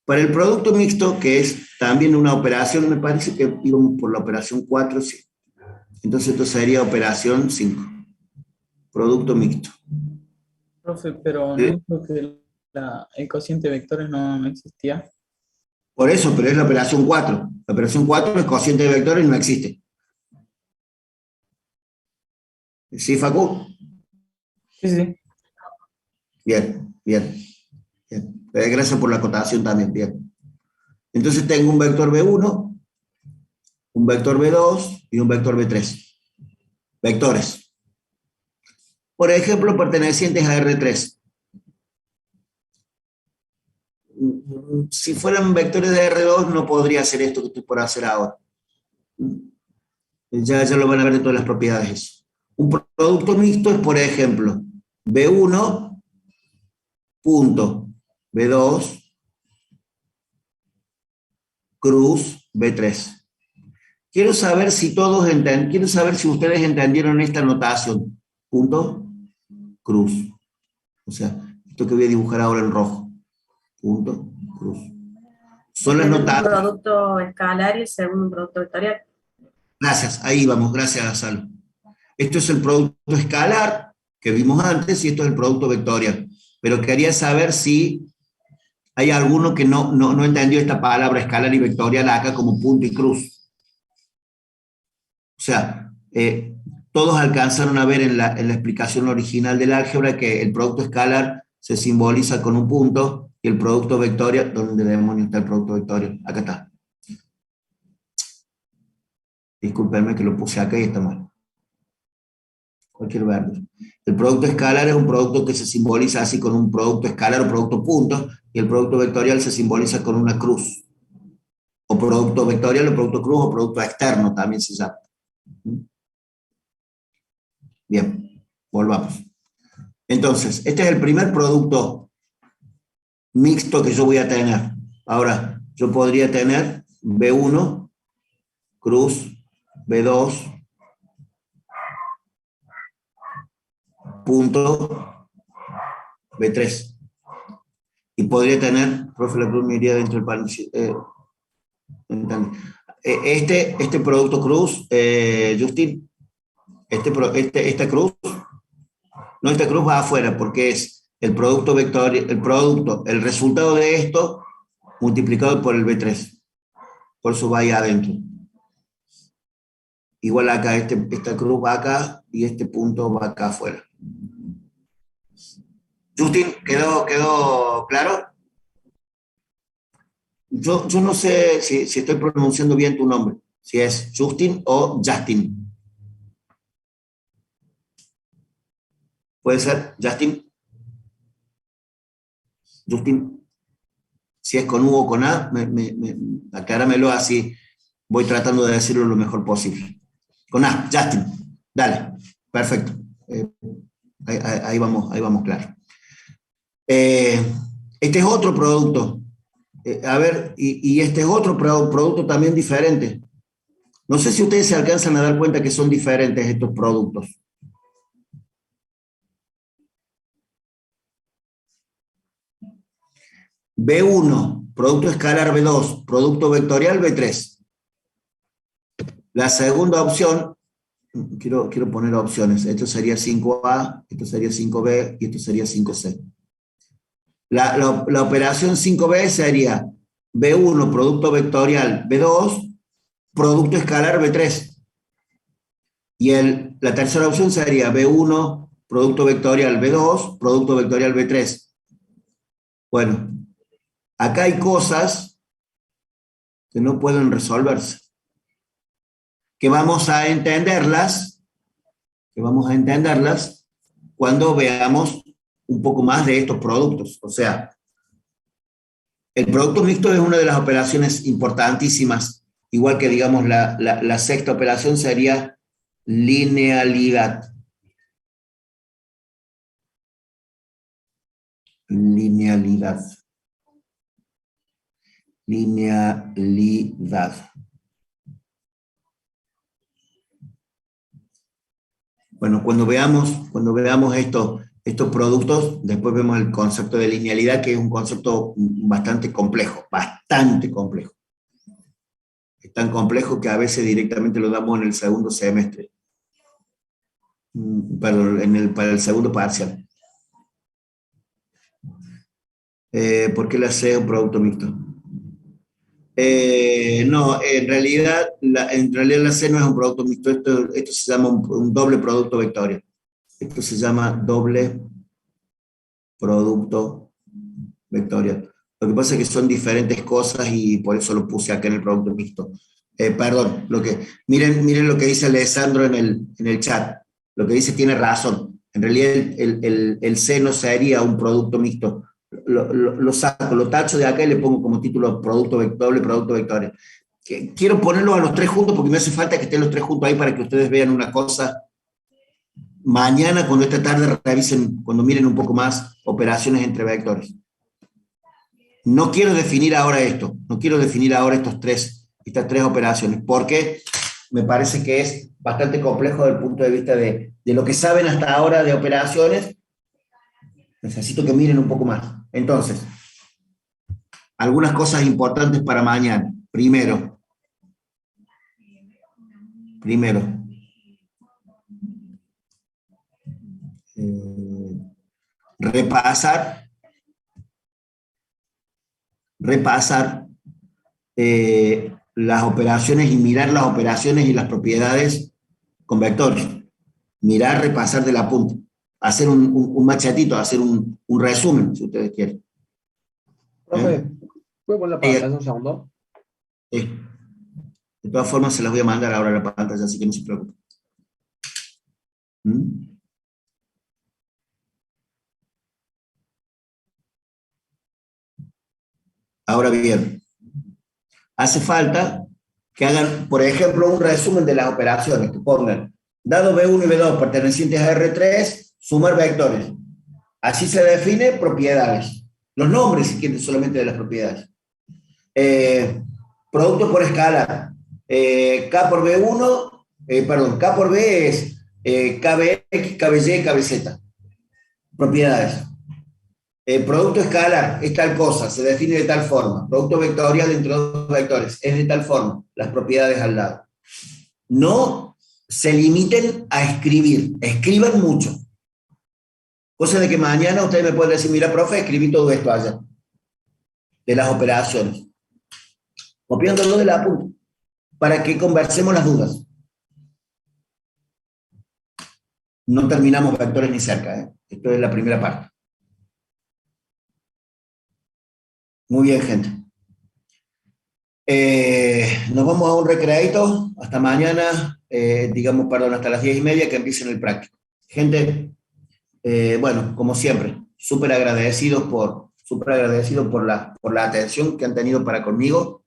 Para el producto mixto, que es también una operación, me parece que íbamos por la operación 4, sí. Entonces esto sería operación 5. Producto mixto. Profe, pero no dijo que el cociente de vectores no existía. Por eso, pero es la operación 4. La operación 4 es cociente de vectores y no existe. ¿Sí, Facu? Sí, sí. Bien, bien. Bien. Gracias por la acotación también, bien. Entonces tengo un vector B1, un vector B2 y un vector B3. Vectores. Por ejemplo, pertenecientes a R3. Si fueran vectores de R2, no podría hacer esto que estoy por hacer ahora. Ya lo van a ver de todas las propiedades. Un producto mixto es, por ejemplo, B1 punto B2 cruz B3. Quiero saber si ustedes entendieron esta notación. Punto cruz. O sea, esto que voy a dibujar ahora en rojo. Punto cruz. Son las Un notas. producto escalar y el segundo producto vectorial. Gracias, ahí vamos, gracias, Salo. Esto es el producto escalar que vimos antes y esto es el producto vectorial. Pero quería saber si hay alguno que no entendió esta palabra escalar y vectorial acá como punto y cruz. O sea, todos alcanzaron a ver en la explicación original del álgebra que el producto escalar se simboliza con un punto y el producto vectorial, ¿dónde demonios está el producto vectorial? Acá está. Discúlpenme que lo puse acá y está mal. Cualquier verde. El producto escalar es un producto que se simboliza así con un producto escalar o producto punto, y el producto vectorial se simboliza con una cruz. O producto vectorial o producto cruz o producto externo también se llama. Bien, volvamos. Entonces, este es el primer producto mixto que yo voy a tener. Ahora, yo podría tener B1 cruz B2 punto B3. Y podría tener, profe, la cruz me iría dentro del paréntesis. Este producto cruz, Justin, esta cruz, no, esta cruz va afuera porque es el producto vector, el resultado de esto multiplicado por el B3. Por eso va ahí adentro. Igual acá, esta cruz va acá y este punto va acá afuera. Justin, ¿quedó claro? Yo no sé si estoy pronunciando bien tu nombre, si es Justin o Justin. ¿Puede ser Justin? Justin, si es con U o con A, acláramelo así, voy tratando de decirlo lo mejor posible. Con A, Justin, dale, perfecto. Ahí vamos claro. Este es otro producto. A ver, y este es otro producto también diferente. No sé si ustedes se alcanzan a dar cuenta que son diferentes estos productos. B1, producto escalar B2, producto vectorial B3. La segunda opción, quiero poner opciones. Esto sería 5A, esto sería 5B y esto sería 5C. La operación 5B sería B1, producto vectorial B2, producto escalar B3. Y la tercera opción sería B1, producto vectorial B2, producto vectorial B3. Bueno, acá hay cosas que no pueden resolverse, que vamos a entenderlas cuando veamos un poco más de estos productos. O sea, el producto mixto es una de las operaciones importantísimas, igual que, digamos, la sexta operación sería Linealidad. Linealidad. Linealidad. Bueno, cuando veamos estos productos, después vemos el concepto de linealidad, que es un concepto bastante complejo, bastante complejo. Es tan complejo que a veces directamente lo damos en el segundo semestre, para el segundo parcial. ¿Por qué la C es un producto mixto? No, en realidad la C no es un producto mixto, esto se llama un doble producto vectorial. Esto se llama doble producto vectorial. Lo que pasa es que son diferentes cosas y por eso lo puse acá en el producto mixto. Perdón, miren lo que dice Alessandro en el chat. Lo que dice tiene razón. En realidad el C no sería un producto mixto. Lo saco, lo tacho de acá y le pongo como título doble producto vectorial. Quiero ponerlos a los tres juntos porque me hace falta que estén los tres juntos ahí para que ustedes vean una cosa. Mañana, cuando esta tarde revisen, cuando miren un poco más operaciones entre vectores. No quiero definir ahora esto, no quiero definir ahora estas tres operaciones, porque me parece que es bastante complejo desde el punto de vista de lo que saben hasta ahora de operaciones. Necesito que miren un poco más. Entonces, algunas cosas importantes para mañana. Primero, repasar las operaciones y mirar las operaciones y las propiedades con vectores. Mirar, repasar de la punta. Hacer un machetito, hacer un resumen, si ustedes quieren. Profe, ¿puede poner la pantalla un segundo? De todas formas, se las voy a mandar ahora a la pantalla, así que no se preocupen. Ahora bien, hace falta que hagan, por ejemplo, un resumen de las operaciones, que pongan dado B1 y B2 pertenecientes a R3, sumar vectores. Así se define propiedades. Los nombres, si quieren, solamente de las propiedades. Producto por escala. K por B1, K por B es KBX, KBY, KBZ. Propiedades. Producto escalar es tal cosa, se define de tal forma. Producto vectorial entre dos vectores es de tal forma. Las propiedades al lado. No se limiten a escribir, escriban mucho. Cosa de que mañana ustedes me pueden decir, mira, profe, escribí todo esto allá, de las operaciones. Copiándolo de la punta, para que conversemos las dudas. No terminamos vectores ni cerca, ¿eh? Esto es la primera parte. Muy bien, gente. Nos vamos a un recreadito, hasta mañana, hasta las 10:30 que empiecen el práctico. Gente, bueno, como siempre, súper agradecidos por la atención que han tenido para conmigo.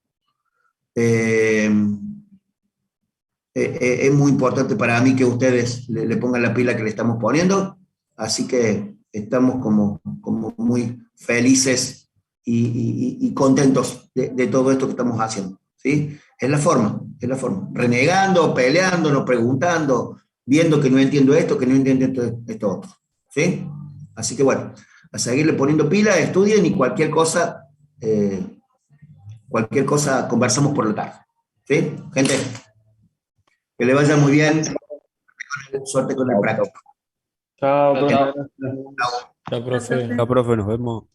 Es muy importante para mí que ustedes le pongan la pila que le estamos poniendo, así que estamos como muy felices y contentos de todo esto que estamos haciendo, ¿sí? Es la forma, renegando, peleándonos, preguntando, viendo que no entiendo esto, que no entiendo esto otro, ¿sí? Así que bueno, a seguirle poniendo pila, estudien y cualquier cosa conversamos por la tarde, ¿sí? Gente, que le vaya muy bien, suerte con el práctico. Chao, profe. Chao, profe, nos vemos.